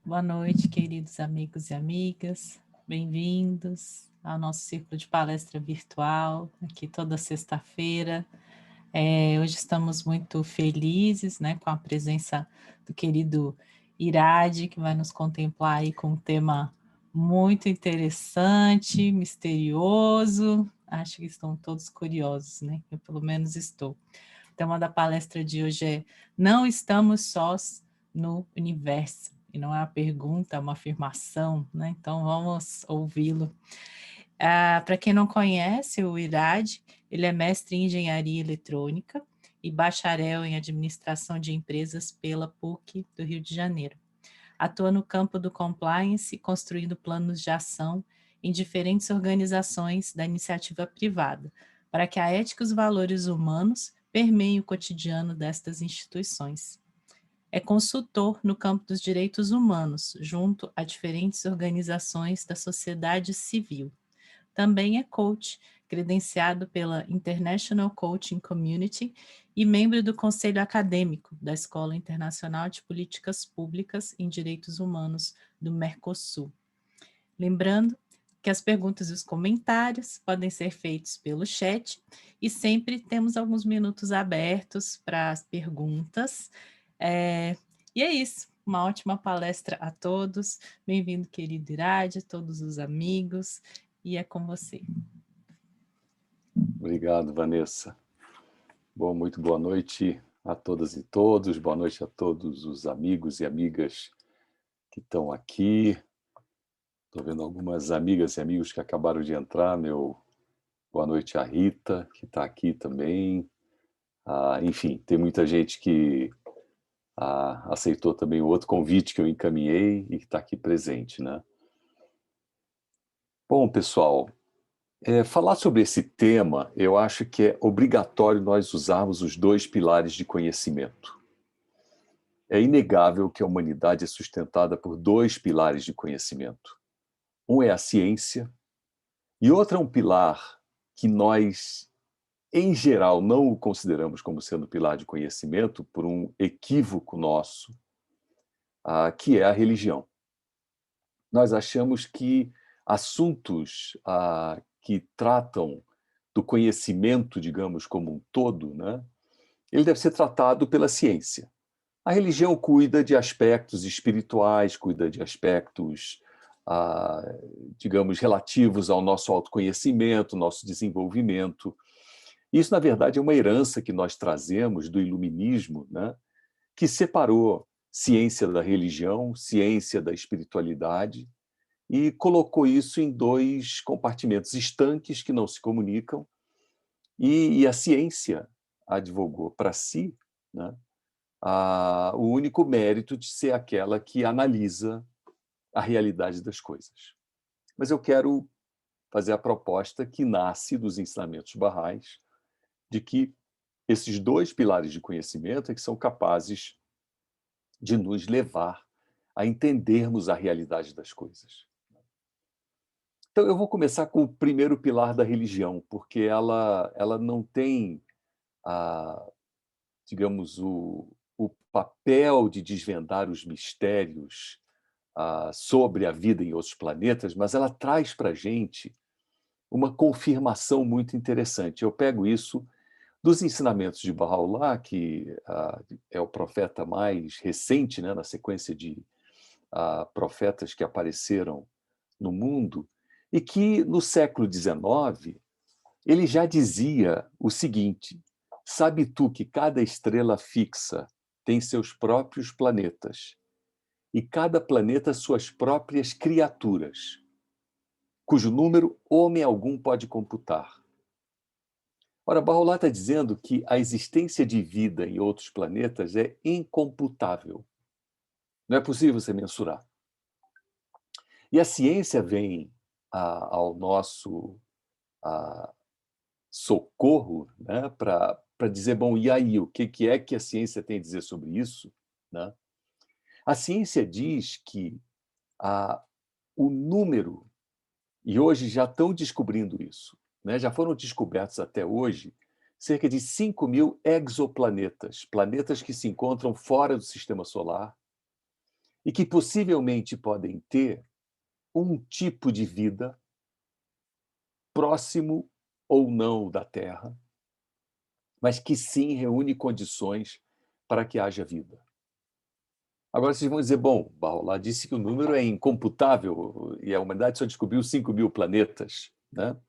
Boa noite, queridos amigos e amigas. Bem-vindos ao nosso círculo de palestra virtual, aqui toda sexta-feira. Hoje estamos muito felizes, né, com a presença do querido Irade, que vai nos contemplar aí com um tema muito interessante, misterioso. Acho que estão todos curiosos, né? Eu pelo menos estou. O tema da palestra de hoje é Não estamos sós no universo. E não é uma pergunta, é uma afirmação, né? Então vamos ouvi-lo. Para quem não conhece, o Irad, ele é mestre em engenharia eletrônica e bacharel em administração de empresas pela PUC do Rio de Janeiro. Atua no campo do compliance, construindo planos de ação em diferentes organizações da iniciativa privada, para que a ética e os valores humanos permeiem o cotidiano destas instituições. É consultor no campo dos direitos humanos, junto a diferentes organizações da sociedade civil. Também é coach, credenciado pela International Coaching Community e membro do Conselho Acadêmico da Escola Internacional de Políticas Públicas em Direitos Humanos do Mercosul. Lembrando que as perguntas e os comentários podem ser feitos pelo chat e sempre temos alguns minutos abertos para as perguntas. E é isso. Uma ótima palestra a todos. Bem-vindo, querido Irade, a todos os amigos. E é com você. Obrigado, Vanessa. Bom, muito boa noite a todas e todos. Boa noite a todos os amigos e amigas que estão aqui. Estou vendo algumas amigas e amigos que acabaram de entrar. Boa noite a Rita, que está aqui também. Enfim, tem muita gente que aceitou também o outro convite que eu encaminhei e que está aqui presente, né? Bom, pessoal, falar sobre esse tema, eu acho que é obrigatório nós usarmos os dois pilares de conhecimento. É inegável que a humanidade é sustentada por dois pilares de conhecimento. Um é a ciência e outro é um pilar que nós, em geral, não o consideramos como sendo pilar de conhecimento por um equívoco nosso, que é a religião. Nós achamos que assuntos que tratam do conhecimento, digamos, como um todo, né, ele deve ser tratado pela ciência. A religião cuida de aspectos espirituais, cuida de aspectos, digamos, relativos ao nosso autoconhecimento, nosso desenvolvimento. Isso, na verdade, é uma herança que nós trazemos do iluminismo, né, que separou ciência da religião, ciência da espiritualidade, e colocou isso em dois compartimentos estanques que não se comunicam, e a ciência advogou para si, né, o único mérito de ser aquela que analisa a realidade das coisas. Mas eu quero fazer a proposta que nasce dos ensinamentos barrais, de que esses dois pilares de conhecimento é que são capazes de nos levar a entendermos a realidade das coisas. Então, eu vou começar com o primeiro pilar da religião, porque ela não tem, digamos, o papel de desvendar os mistérios sobre a vida em outros planetas, mas ela traz para a gente uma confirmação muito interessante. Eu pego isso dos ensinamentos de Bahá'u'lláh, que é o profeta mais recente, né, na sequência de profetas que apareceram no mundo, e que no século XIX ele já dizia o seguinte: sabe tu que cada estrela fixa tem seus próprios planetas, e cada planeta suas próprias criaturas, cujo número homem algum pode computar. Ora, Bahá'u'lláh está dizendo que a existência de vida em outros planetas é incomputável. Não é possível você mensurar. E a ciência vem ao nosso socorro, né, para dizer, bom, e aí, o que é que a ciência tem a dizer sobre isso? Né? A ciência diz que o número, e hoje já estão descobrindo isso, né, já foram descobertos até hoje cerca de 5.000 exoplanetas, planetas que se encontram fora do sistema solar e que possivelmente podem ter um tipo de vida próximo ou não da Terra, mas que sim reúne condições para que haja vida. Agora vocês vão dizer, bom, Barrola disse que o número é incomputável e a humanidade só descobriu 5.000 planetas, né?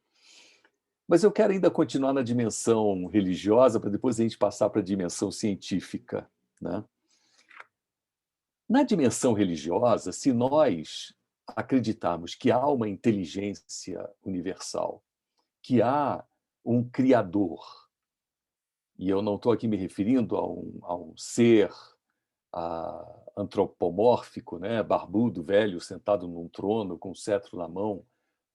Mas eu quero ainda continuar na dimensão religiosa para depois a gente passar para a dimensão científica, né? Na dimensão religiosa, se nós acreditarmos que há uma inteligência universal, que há um criador, e eu não estou aqui me referindo a um ser antropomórfico, né, barbudo, velho, sentado num trono com um cetro na mão,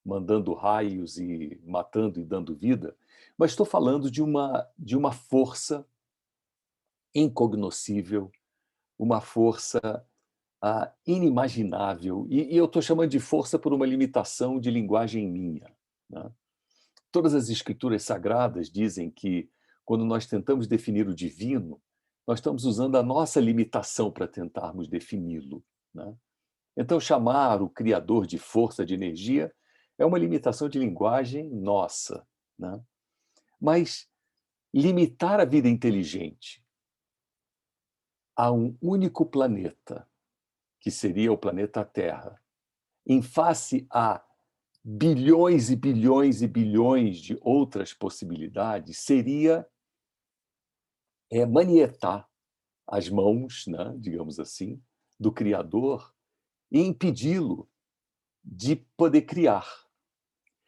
mandando raios e matando e dando vida, mas estou falando de uma força incognoscível, uma força inimaginável, e eu estou chamando de força por uma limitação de linguagem minha, né? Todas as escrituras sagradas dizem que, quando nós tentamos definir o divino, nós estamos usando a nossa limitação para tentarmos defini-lo, né? Então, chamar o Criador de força, de energia, é uma limitação de linguagem nossa, né? Mas limitar a vida inteligente a um único planeta, que seria o planeta Terra, em face a bilhões e bilhões e bilhões de outras possibilidades, seria manietar as mãos, né, digamos assim, do Criador e impedi-lo de poder criar.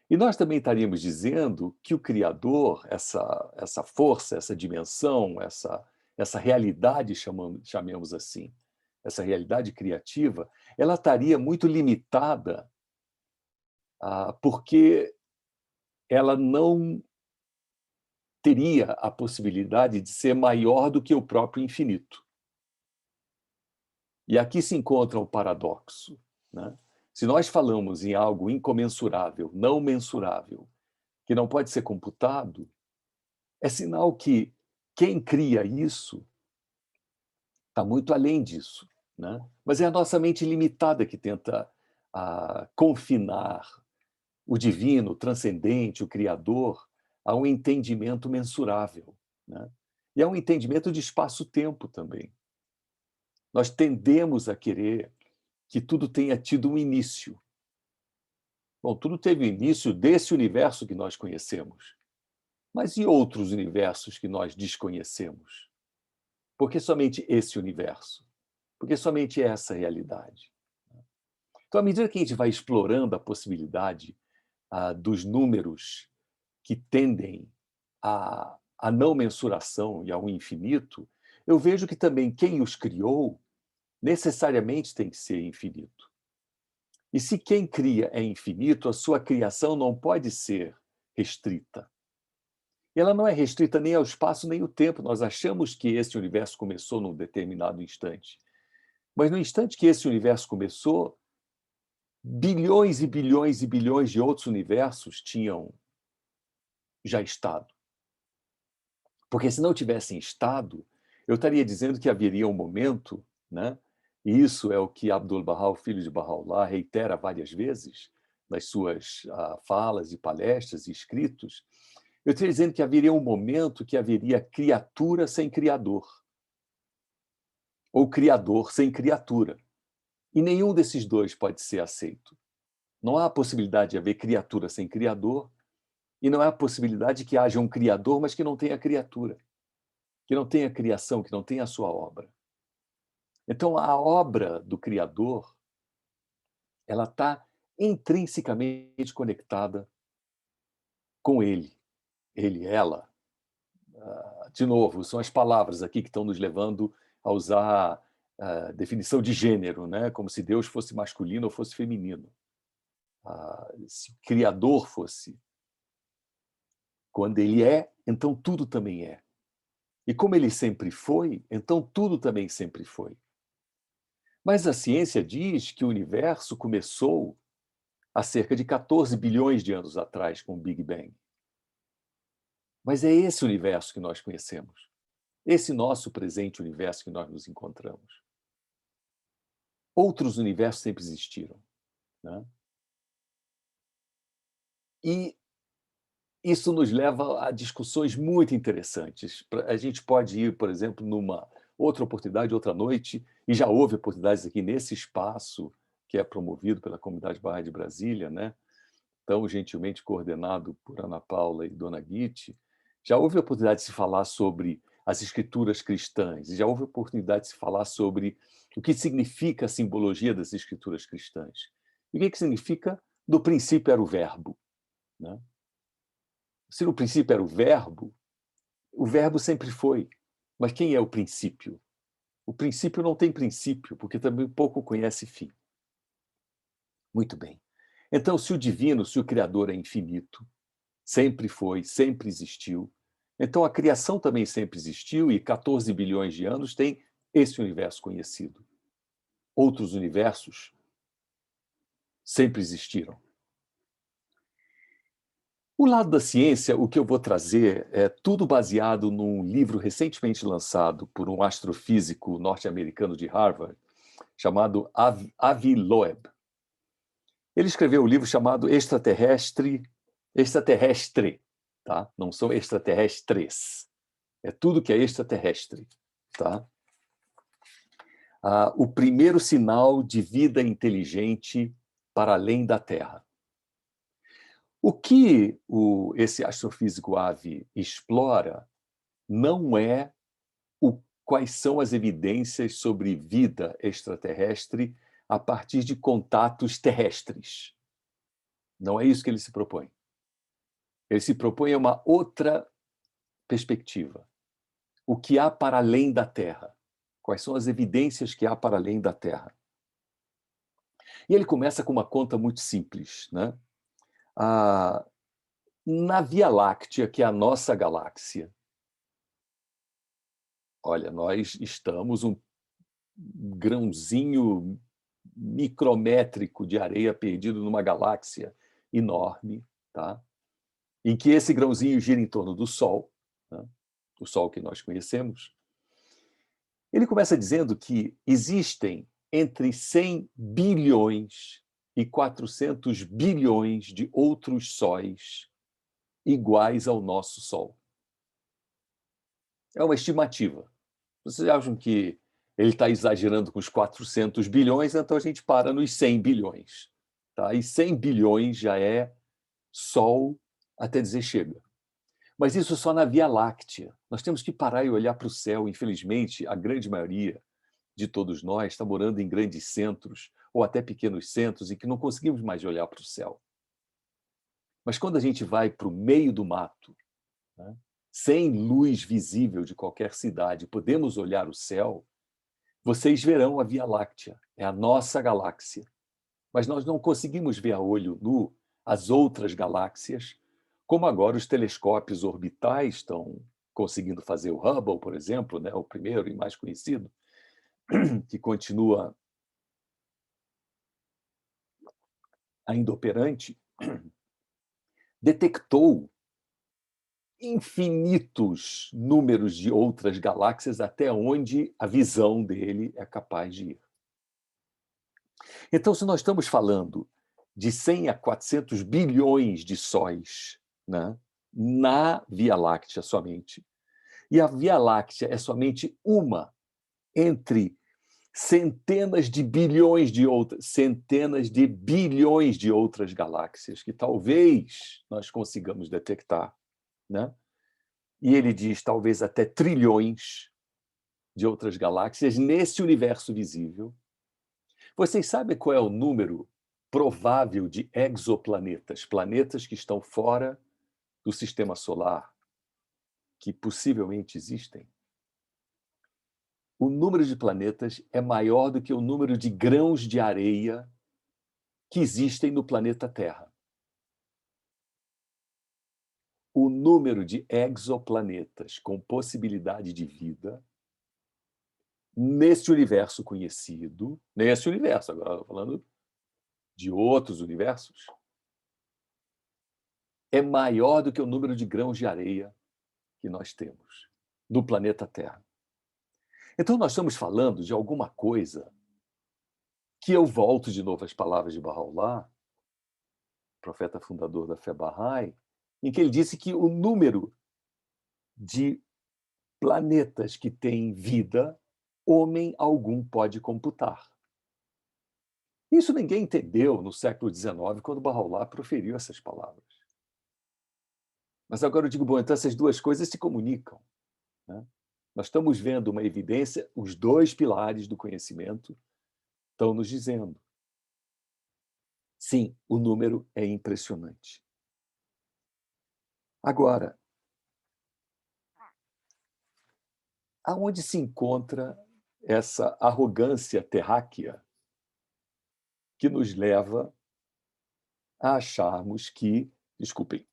E nós também estaríamos dizendo que o Criador, essa força, essa dimensão, essa realidade, chamemos assim, essa realidade criativa, ela estaria muito limitada, porque ela não teria a possibilidade de ser maior do que o próprio infinito. E aqui se encontra o paradoxo, né? Se nós falamos em algo incomensurável, não mensurável, que não pode ser computado, é sinal que quem cria isso está muito além disso, né? Mas é a nossa mente limitada que tenta confinar o divino, o transcendente, o criador, a um entendimento mensurável, né? E a um entendimento de espaço-tempo também. Nós tendemos a querer que tudo tenha tido um início. Bom, tudo teve o início desse universo que nós conhecemos. Mas e outros universos que nós desconhecemos? Por que somente esse universo? Por que somente essa realidade? Então, à medida que a gente vai explorando a possibilidade dos números que tendem à não mensuração e ao infinito, eu vejo que também quem os criou necessariamente tem que ser infinito. E se quem cria é infinito, a sua criação não pode ser restrita. E ela não é restrita nem ao espaço nem ao tempo. Nós achamos que esse universo começou num determinado instante. Mas no instante que esse universo começou, bilhões e bilhões e bilhões de outros universos tinham já estado. Porque se não tivessem estado, eu estaria dizendo que haveria um momento, né? E isso é o que Abdul-Bahá, o filho de Bahá'u'lláh, reitera várias vezes nas suas falas e palestras e escritos. Eu estaria dizendo que haveria um momento que haveria criatura sem criador, ou criador sem criatura. E nenhum desses dois pode ser aceito. Não há a possibilidade de haver criatura sem criador, e não há a possibilidade de que haja um criador, mas que não tenha criatura, que não tenha criação, que não tenha a sua obra. Então, a obra do Criador, ela está intrinsecamente conectada com ele, ela. De novo, são as palavras aqui que estão nos levando a usar a definição de gênero, né? Como se Deus fosse masculino ou fosse feminino. Se o Criador fosse, quando ele é, então tudo também é. E como ele sempre foi, então tudo também sempre foi. Mas a ciência diz que o universo começou há cerca de 14 bilhões de anos atrás, com o Big Bang. Mas é esse universo que nós conhecemos. Esse nosso presente universo que nós nos encontramos. Outros universos sempre existiram, né? E isso nos leva a discussões muito interessantes. A gente pode ir, por exemplo, numa outra oportunidade, outra noite, e já houve oportunidades aqui nesse espaço que é promovido pela Comunidade Bahá'í de Brasília, né? Tão gentilmente coordenado por Ana Paula e Dona Guite. Já houve oportunidade de se falar sobre as escrituras cristãs, e já houve oportunidade de se falar sobre o que significa a simbologia das escrituras cristãs. E o que significa? No princípio era o verbo, né? Se no princípio era o verbo sempre foi. Mas quem é o princípio? O princípio não tem princípio, porque também pouco conhece fim. Muito bem. Então, se o divino, se o Criador é infinito, sempre foi, sempre existiu, então a criação também sempre existiu e 14 bilhões de anos tem esse universo conhecido. Outros universos sempre existiram. O lado da ciência, o que eu vou trazer é tudo baseado num livro recentemente lançado por um astrofísico norte-americano de Harvard, chamado Avi Loeb. Ele escreveu um livro chamado Extraterrestre, tá? Não são extraterrestres. É tudo que é extraterrestre, tá? O primeiro sinal de vida inteligente para além da Terra. O que esse astrofísico Avi explora não é quais são as evidências sobre vida extraterrestre a partir de contatos terrestres. Não é isso que ele se propõe. Ele se propõe a uma outra perspectiva. O que há para além da Terra? Quais são as evidências que há para além da Terra? E ele começa com uma conta muito simples, né? Na Via Láctea, que é a nossa galáxia, olha, nós estamos um grãozinho micrométrico de areia perdido numa galáxia enorme, tá? Em que esse grãozinho gira em torno do Sol, né? O Sol que nós conhecemos. Ele começa dizendo que existem entre 100 bilhões e 400 bilhões de outros sóis iguais ao nosso Sol. É uma estimativa. Vocês acham que ele está exagerando com os 400 bilhões, então a gente para nos 100 bilhões. Tá? E 100 bilhões já é Sol até dizer chega. Mas isso só na Via Láctea. Nós temos que parar e olhar para o céu. Infelizmente, a grande maioria de todos nós está morando em grandes centros ou até pequenos centros e que não conseguimos mais olhar para o céu. Mas quando a gente vai para o meio do mato, né, sem luz visível de qualquer cidade, podemos olhar o céu, vocês verão a Via Láctea, é a nossa galáxia. Mas nós não conseguimos ver a olho nu as outras galáxias, como agora os telescópios orbitais estão conseguindo fazer. O Hubble, por exemplo, né, o primeiro e mais conhecido, que continua ainda operante, detectou infinitos números de outras galáxias até onde a visão dele é capaz de ir. Então, se nós estamos falando de 100 a 400 bilhões de sóis, né, na Via Láctea somente, e a Via Láctea é somente uma entre centenas de bilhões de outras galáxias que talvez nós consigamos detectar, né? E ele diz talvez até trilhões de outras galáxias nesse universo visível. Vocês sabem qual é o número provável de exoplanetas, planetas que estão fora do sistema solar, que possivelmente existem? O número de planetas é maior do que o número de grãos de areia que existem no planeta Terra. O número de exoplanetas com possibilidade de vida nesse universo conhecido, nesse universo, agora falando de outros universos, é maior do que o número de grãos de areia que nós temos no planeta Terra. Então, nós estamos falando de alguma coisa que eu volto de novo às palavras de Bahá'u'lláh, profeta fundador da fé Bahá'í, em que ele disse que o número de planetas que têm vida, homem algum pode computar. Isso ninguém entendeu no século XIX, quando Bahá'u'lláh proferiu essas palavras. Mas agora eu digo, bom, então essas duas coisas se comunicam, né? Nós estamos vendo uma evidência, os dois pilares do conhecimento estão nos dizendo. Sim, o número é impressionante. Agora, aonde se encontra essa arrogância terráquea que nos leva a acharmos que, desculpem,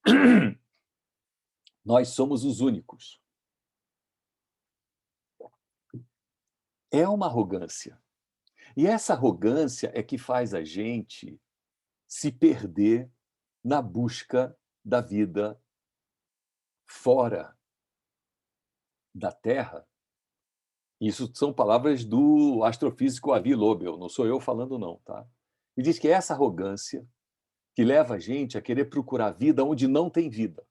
nós somos os únicos? É uma arrogância. E essa arrogância é que faz a gente se perder na busca da vida fora da Terra. Isso são palavras do astrofísico Avi Loebel, não sou eu falando não, tá? Ele diz que é essa arrogância que leva a gente a querer procurar vida onde não tem vida,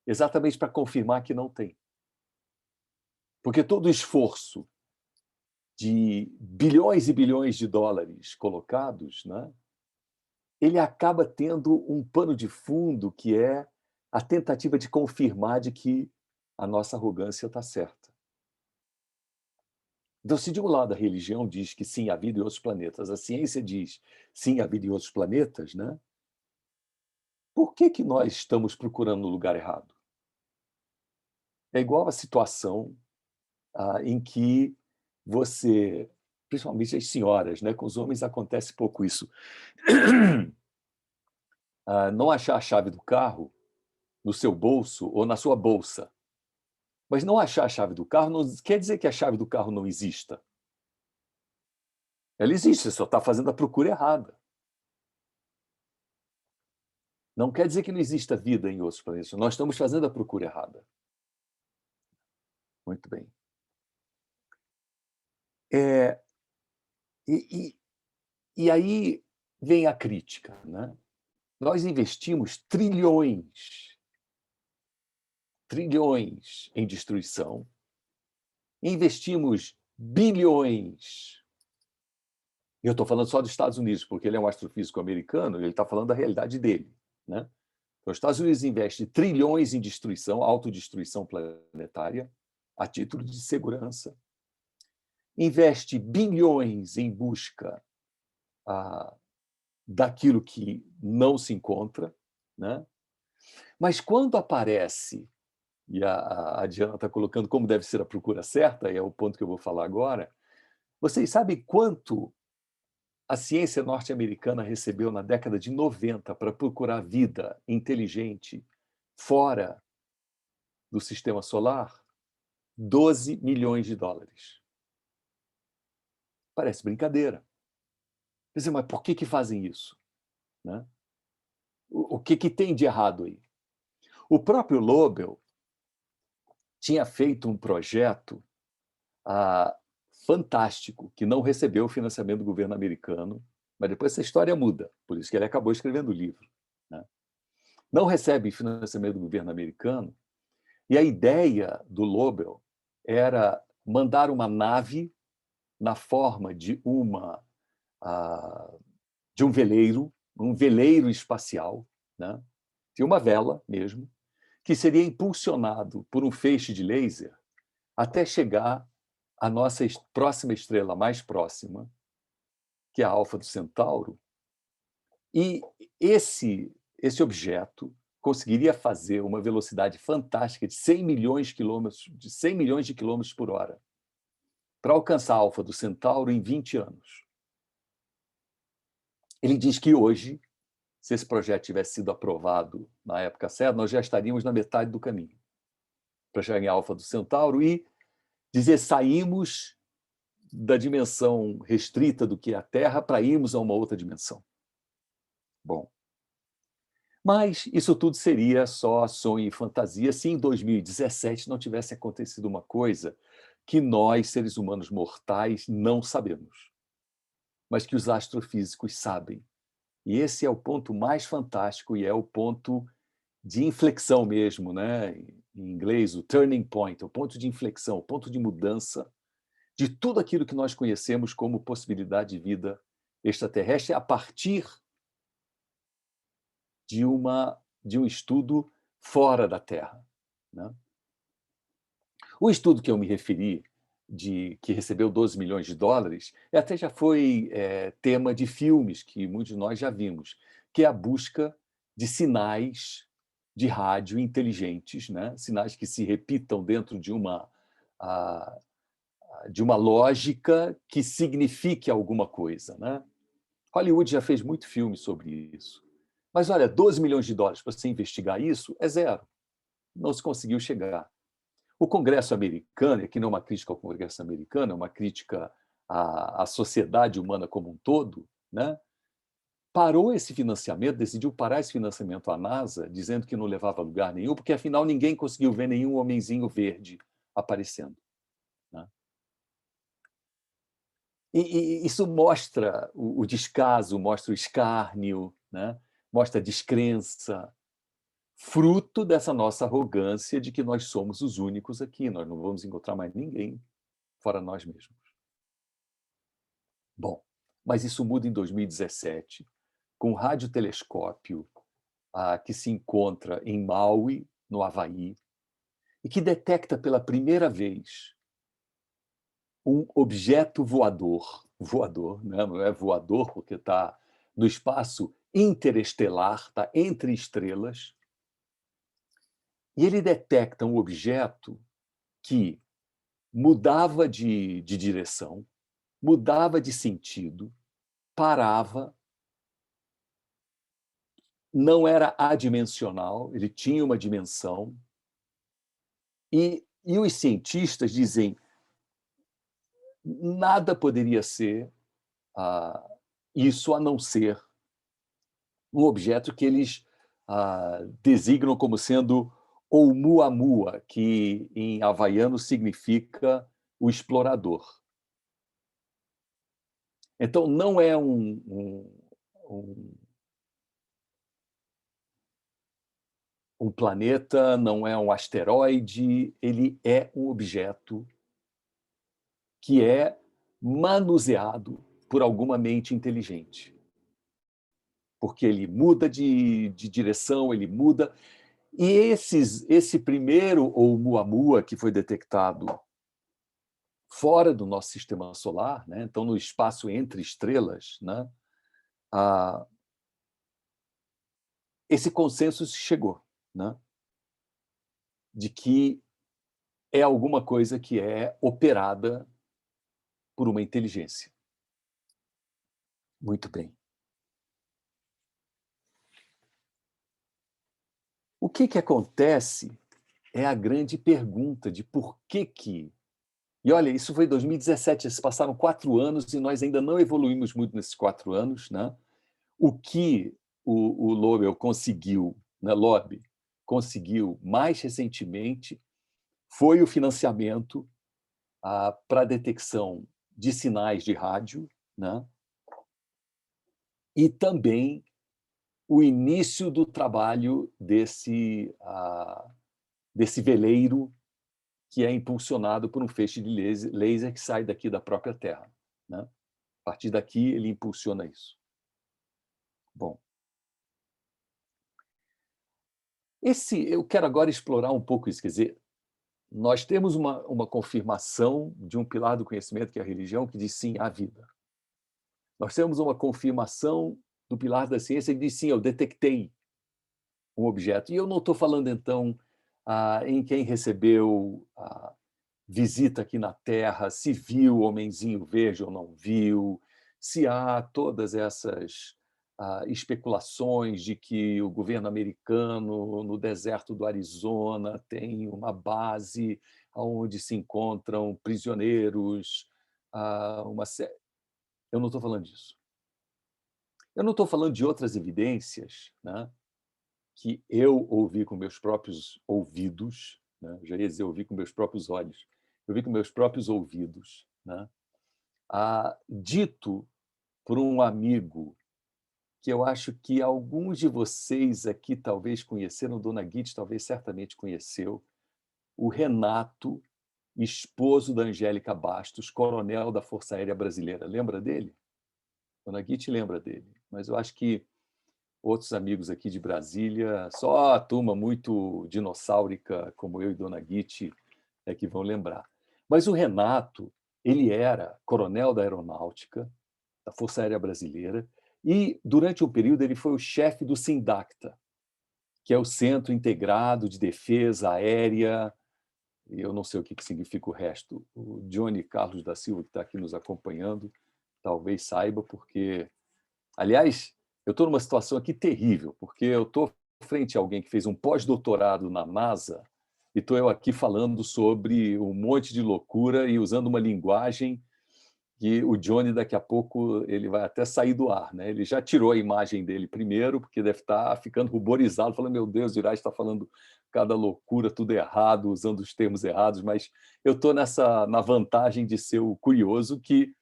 exatamente para confirmar que não tem. Porque todo o esforço de bilhões e bilhões de dólares colocados, né, ele acaba tendo um pano de fundo que é a tentativa de confirmar de que a nossa arrogância está certa. Então, se de um lado a religião diz que sim, há vida em outros planetas, a ciência diz sim, há vida em outros planetas, né? Por que nós estamos procurando no lugar errado? É igual a situação em que você, principalmente as senhoras, né? Com os homens acontece pouco isso, não achar a chave do carro no seu bolso ou na sua bolsa. Mas não achar a chave do carro não quer dizer que a chave do carro não exista. Ela existe, você só está fazendo a procura errada. Não quer dizer que não exista vida em outros planetas. Nós estamos fazendo a procura errada. Muito bem. E, e aí vem a crítica, né? Nós investimos trilhões em destruição, investimos bilhões. E eu estou falando só dos Estados Unidos, porque ele é um astrofísico americano e ele está falando da realidade dele, né? Então, os Estados Unidos investem trilhões em destruição, autodestruição planetária, a título de segurança. Investe bilhões em busca daquilo que não se encontra, né? Mas quando aparece, e a Diana está colocando como deve ser a procura certa, e é o ponto que eu vou falar agora, vocês sabem quanto a ciência norte-americana recebeu na década de 90 para procurar vida inteligente fora do sistema solar? 12 milhões de dólares. Parece brincadeira. Quer dizer, mas por que fazem isso? Né? O que tem de errado aí? O próprio Loebel tinha feito um projeto fantástico, que não recebeu o financiamento do governo americano, mas depois essa história muda, por isso que ele acabou escrevendo o livro. Né? Não recebe financiamento do governo americano, e a ideia do Loebel era mandar uma nave na forma de um veleiro espacial, né? De uma vela mesmo, que seria impulsionado por um feixe de laser até chegar à nossa próxima estrela mais próxima, que é a Alfa do Centauro, e esse objeto conseguiria fazer uma velocidade fantástica de 100 milhões de quilômetros por hora, para alcançar a Alfa do Centauro em 20 anos. Ele diz que hoje, se esse projeto tivesse sido aprovado na época certa, nós já estaríamos na metade do caminho para chegar em Alfa do Centauro e dizer saímos da dimensão restrita do que é a Terra para irmos a uma outra dimensão. Bom, mas isso tudo seria só sonho e fantasia se em 2017 não tivesse acontecido uma coisa que nós, seres humanos mortais, não sabemos. mas que os astrofísicos sabem. E esse é o ponto mais fantástico e é o ponto de inflexão mesmo, né? Em inglês, o turning point, o ponto de inflexão, o ponto de mudança de tudo aquilo que nós conhecemos como possibilidade de vida extraterrestre a partir de um estudo fora da Terra, né? O estudo que eu me referi, que recebeu 12 milhões de dólares, até já foi tema de filmes que muitos de nós já vimos, que é a busca de sinais de rádio inteligentes, né? Sinais que se repitam dentro a, de uma lógica que signifique alguma coisa, né? Hollywood já fez muito filme sobre isso. Mas, olha, 12 milhões de dólares para você investigar isso é zero. Não se conseguiu chegar. O Congresso americano, e aqui não é uma crítica ao Congresso americano, é uma crítica à sociedade humana como um todo, né? Parou esse financiamento, decidiu parar esse financiamento à NASA, dizendo que não levava a lugar nenhum, porque afinal ninguém conseguiu ver nenhum homenzinho verde aparecendo, né? E isso mostra o descaso, mostra o escárnio, né? Mostra a descrença, fruto dessa nossa arrogância de que nós somos os únicos aqui, nós não vamos encontrar mais ninguém fora nós mesmos. Bom, mas isso muda em 2017, com um radiotelescópio que se encontra em Maui, no Havaí, e que detecta pela primeira vez um objeto voador, né? Não é voador porque está no espaço interestelar, está entre estrelas, e ele detecta um objeto que mudava de direção, mudava de sentido, parava, não era adimensional, ele tinha uma dimensão, e os cientistas dizem nada poderia ser isso a não ser um objeto que eles designam como sendo Oumuamua, que em havaiano significa o explorador. Então, não é um planeta, não é um asteroide, ele é um objeto que é manuseado por alguma mente inteligente. Porque ele muda de direção, ele muda. E esse primeiro Oumuamua, que foi detectado fora do nosso sistema solar, né? Então, no espaço entre estrelas, né? Esse consenso chegou, né? De que é alguma coisa que é operada por uma inteligência. Muito bem. O que acontece é a grande pergunta de por que... E olha, isso foi em 2017, se passaram 4 anos e nós ainda não evoluímos muito nesses 4 anos, né? O que o Lobel conseguiu, né, Loeb conseguiu mais recentemente foi o financiamento para a detecção de sinais de rádio, né? E também o início do trabalho desse veleiro que é impulsionado por um feixe de laser que sai daqui da própria Terra, né? A partir daqui, ele impulsiona isso. Bom, eu quero agora explorar um pouco isso, quer dizer, nós temos uma confirmação de um pilar do conhecimento, que é a religião, que diz sim à vida. Nós temos uma confirmação do pilar da ciência que diz sim, eu detectei um objeto. E eu não estou falando, então, em quem recebeu a visita aqui na Terra, se viu o homenzinho verde ou não viu, se há todas essas especulações de que o governo americano, no deserto do Arizona, tem uma base onde se encontram prisioneiros. Eu não estou falando disso. Eu não estou falando de outras evidências, né, que eu ouvi com meus próprios ouvidos, né, já ia dizer, ouvi com meus próprios olhos, eu vi com meus próprios ouvidos, né, dito por um amigo que eu acho que alguns de vocês aqui talvez conheceram, Dona Guite talvez certamente conheceu, o Renato, esposo da Angélica Bastos, coronel da Força Aérea Brasileira. Lembra dele? Dona Guite lembra dele, mas eu acho que outros amigos aqui de Brasília, só a turma muito dinossáurica como eu e Dona Guite é que vão lembrar. Mas o Renato, ele era coronel da Aeronáutica, da Força Aérea Brasileira, e durante um período ele foi o chefe do SINDACTA, que é o Centro Integrado de Defesa Aérea, e eu não sei o que significa o resto. O Johnny Carlos da Silva, que está aqui nos acompanhando, talvez saiba, porque... Aliás, eu estou numa situação aqui terrível, porque eu estou frente a alguém que fez um pós-doutorado na NASA e estou eu aqui falando sobre um monte de loucura e usando uma linguagem que o Johnny daqui a pouco ele vai até sair do ar, né? Ele já tirou a imagem dele primeiro, porque deve estar ficando ruborizado, falando, meu Deus, o Irás está falando cada loucura, tudo errado, usando os termos errados, mas eu estou na vantagem de ser o curioso que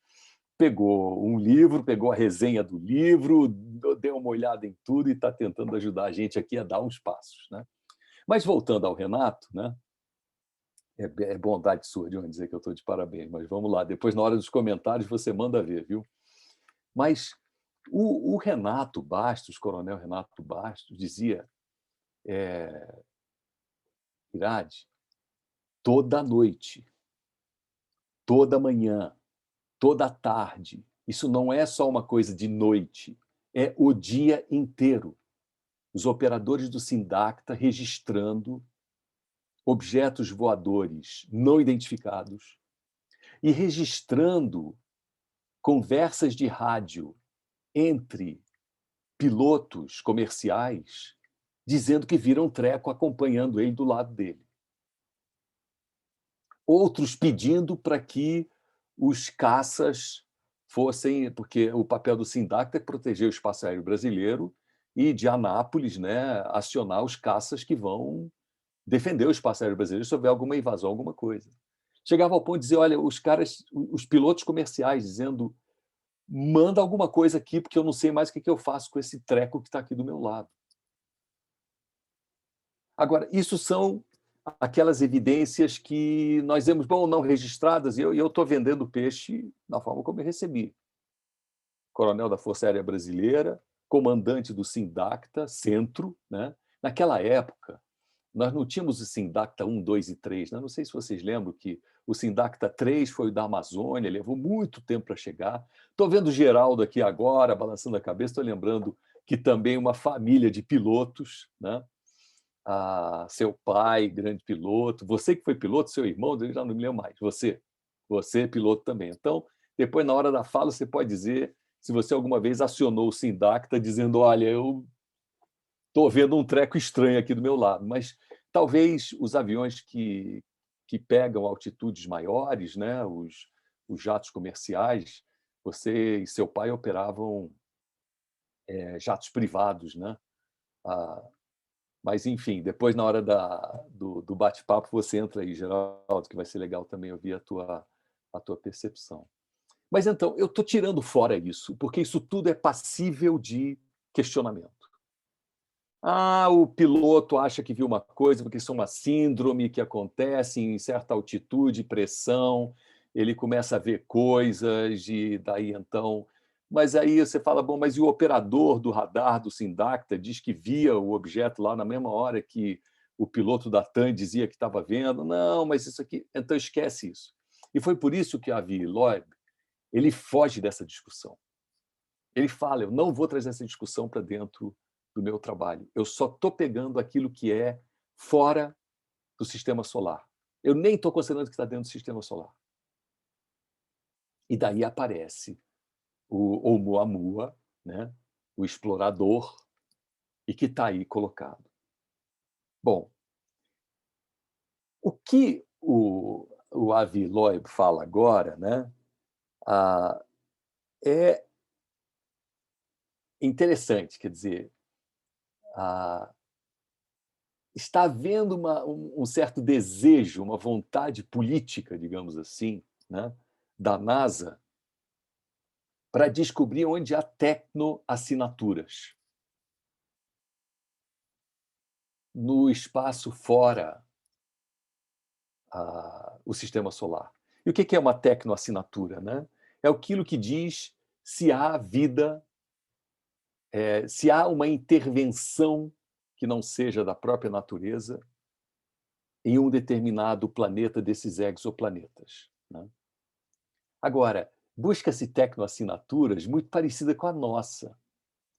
pegou um livro, pegou a resenha do livro, deu uma olhada em tudo e está tentando ajudar a gente aqui a dar uns passos, né? Mas voltando ao Renato, né? É bondade sua de dizer que eu estou de parabéns, mas vamos lá. Depois, na hora dos comentários, você manda ver, viu? Mas o Renato Bastos, coronel Renato Bastos, dizia, Irade, toda noite, toda manhã, toda tarde, isso não é só uma coisa de noite, é o dia inteiro. Os operadores do SINDACTA registrando objetos voadores não identificados e registrando conversas de rádio entre pilotos comerciais dizendo que viram um treco acompanhando ele do lado dele. Outros pedindo para que os caças fossem... Porque o papel do SINDACTA é proteger o espaço aéreo brasileiro e de Anápolis, né, acionar os caças que vão defender o espaço aéreo brasileiro se houver alguma invasão, alguma coisa. Chegava ao ponto de dizer, olha, os pilotos comerciais dizendo, manda alguma coisa aqui, porque eu não sei mais o que eu faço com esse treco que está aqui do meu lado. Agora, isso são aquelas evidências que nós vemos, bom, não registradas, e eu estou vendendo peixe da forma como eu recebi. Coronel da Força Aérea Brasileira, comandante do SINDACTA, centro, né? Naquela época, nós não tínhamos o SINDACTA 1, 2 e 3. Né? Não sei se vocês lembram que o SINDACTA 3 foi o da Amazônia, levou muito tempo para chegar. Estou vendo o Geraldo aqui agora, balançando a cabeça, estou lembrando que também uma família de pilotos, né? Seu pai, grande piloto, você que foi piloto, seu irmão, eu já não me lembro mais, você é piloto também. Então, depois, na hora da fala, você pode dizer se você alguma vez acionou o SINDACTA dizendo, olha, eu estou vendo um treco estranho aqui do meu lado, mas talvez os aviões que pegam altitudes maiores, né, os jatos comerciais, você e seu pai operavam jatos privados, né? Mas, enfim, depois, na hora do bate-papo, você entra aí, Geraldo, que vai ser legal também ouvir a tua percepção. Mas, então, eu estou tirando fora isso, porque isso tudo é passível de questionamento. O piloto acha que viu uma coisa, porque isso é uma síndrome que acontece em certa altitude, pressão, ele começa a ver coisas e daí então... Mas aí você fala, bom, mas e o operador do radar do SINDACTA diz que via o objeto lá na mesma hora que o piloto da TAM dizia que estava vendo? Não, mas isso aqui... Então esquece isso. E foi por isso que a Avi Loeb, ele foge dessa discussão. Ele fala, eu não vou trazer essa discussão para dentro do meu trabalho. Eu só estou pegando aquilo que é fora do sistema solar. Eu nem estou considerando que está dentro do sistema solar. E daí aparece o Oumuamua, né? O explorador, e que está aí colocado. Bom, o que o Avi Loeb fala agora, né? É interessante, quer dizer, está havendo um certo desejo, uma vontade política, digamos assim, né, da NASA para descobrir onde há tecnoassinaturas no espaço fora o sistema solar. E o que é uma tecnoassinatura, né? É aquilo que diz se há vida, se há uma intervenção que não seja da própria natureza em um determinado planeta desses exoplanetas, né? Agora, busca-se tecnoassinaturas muito parecida com a nossa.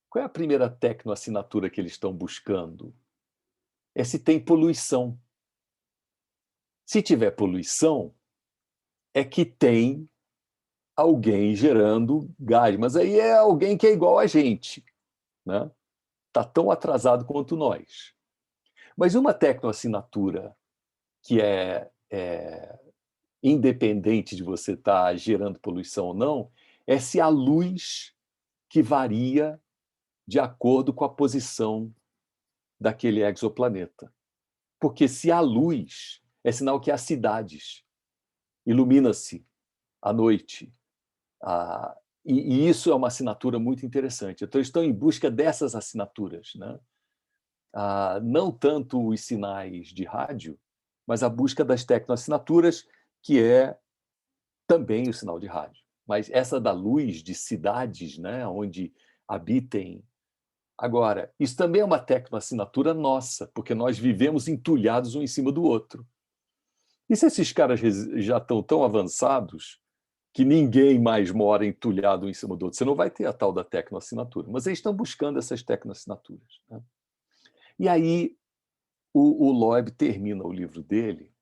Qual é a primeira tecnoassinatura que eles estão buscando? É se tem poluição. Se tiver poluição, é que tem alguém gerando gás, mas aí é alguém que é igual a gente, né? Está tão atrasado quanto nós. Mas uma tecnoassinatura que é independente de você estar gerando poluição ou não, é se a luz que varia de acordo com a posição daquele exoplaneta. Porque se há luz, é sinal que há cidades. Ilumina-se à noite. E isso é uma assinatura muito interessante. Então, estão em busca dessas assinaturas, né? Não tanto os sinais de rádio, mas a busca das tecnoassinaturas, que é também o sinal de rádio. Mas essa da luz de cidades, né, onde habitem. Agora, isso também é uma tecnoassinatura nossa, porque nós vivemos entulhados um em cima do outro. E se esses caras já estão tão avançados que ninguém mais mora entulhado um em cima do outro, você não vai ter a tal da tecnoassinatura. Mas eles estão buscando essas tecnoassinaturas, né? E aí o Loeb termina o livro dele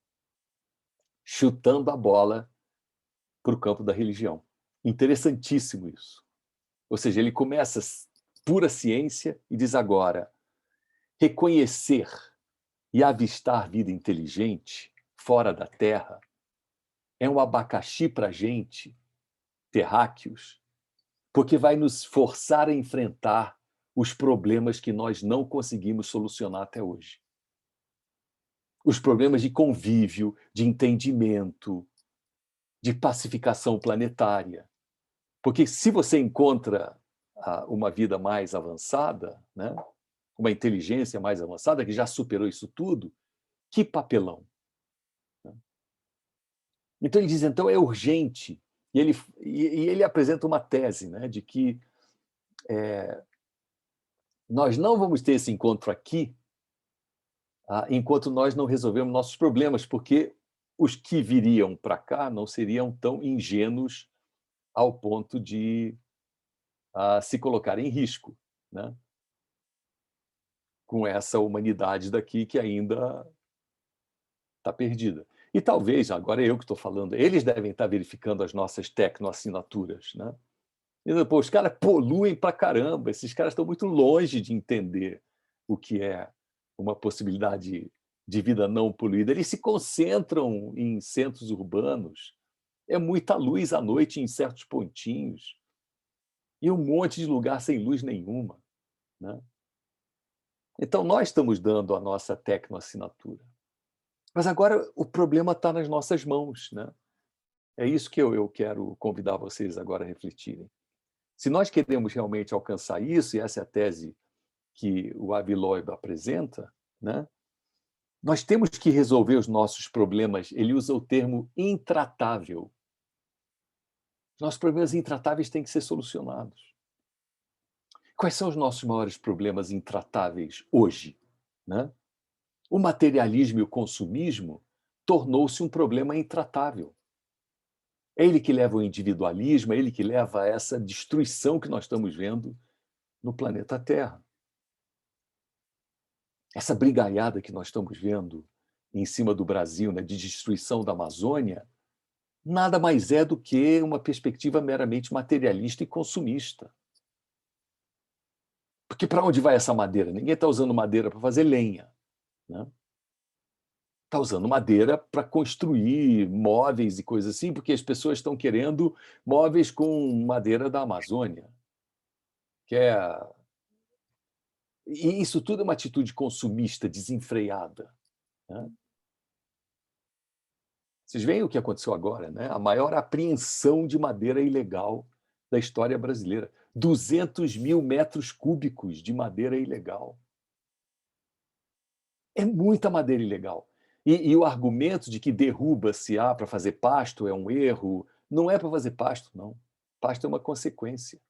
chutando a bola para o campo da religião. Interessantíssimo isso. Ou seja, ele começa pura ciência e diz agora, reconhecer e avistar vida inteligente fora da Terra é um abacaxi para a gente, terráqueos, porque vai nos forçar a enfrentar os problemas que nós não conseguimos solucionar até hoje. Os problemas de convívio, de entendimento, de pacificação planetária. Porque se você encontra uma vida mais avançada, né, uma inteligência mais avançada, que já superou isso tudo, que papelão. Então ele diz, então é urgente. E ele apresenta uma tese, né, de que nós não vamos ter esse encontro aqui enquanto nós não resolvemos nossos problemas, porque os que viriam para cá não seriam tão ingênuos ao ponto de se colocar em risco, né, com essa humanidade daqui que ainda está perdida. E talvez, agora eu que estou falando, eles devem estar verificando as nossas tecnoassinaturas, né? E, pô, os caras poluem pra caramba, esses caras estão muito longe de entender o que é uma possibilidade de vida não poluída. Eles se concentram em centros urbanos, é muita luz à noite em certos pontinhos, e um monte de lugar sem luz nenhuma, né? Então, nós estamos dando a nossa tecnoassinatura. Mas agora o problema está nas nossas mãos, né? É isso que eu quero convidar vocês agora a refletirem. Se nós queremos realmente alcançar isso, e essa é a tese que o Avi Loeb apresenta, né, nós temos que resolver os nossos problemas. Ele usa o termo intratável. Nossos problemas intratáveis têm que ser solucionados. Quais são os nossos maiores problemas intratáveis hoje, né? O materialismo e o consumismo tornou-se um problema intratável. É ele que leva ao individualismo, é ele que leva a essa destruição que nós estamos vendo no planeta Terra. Essa brigaiada que nós estamos vendo em cima do Brasil, né, de destruição da Amazônia, nada mais é do que uma perspectiva meramente materialista e consumista. Porque para onde vai essa madeira? Ninguém está usando madeira para fazer lenha, né? Está usando madeira para construir móveis e coisas assim, porque as pessoas estão querendo móveis com madeira da Amazônia. Que é... E isso tudo é uma atitude consumista desenfreada, né? Vocês veem o que aconteceu agora, né? A maior apreensão de madeira ilegal da história brasileira. 200 mil metros cúbicos de madeira ilegal. É muita madeira ilegal. E o argumento de que derruba-se para fazer pasto é um erro, não é para fazer pasto, não. Pasto é uma consequência.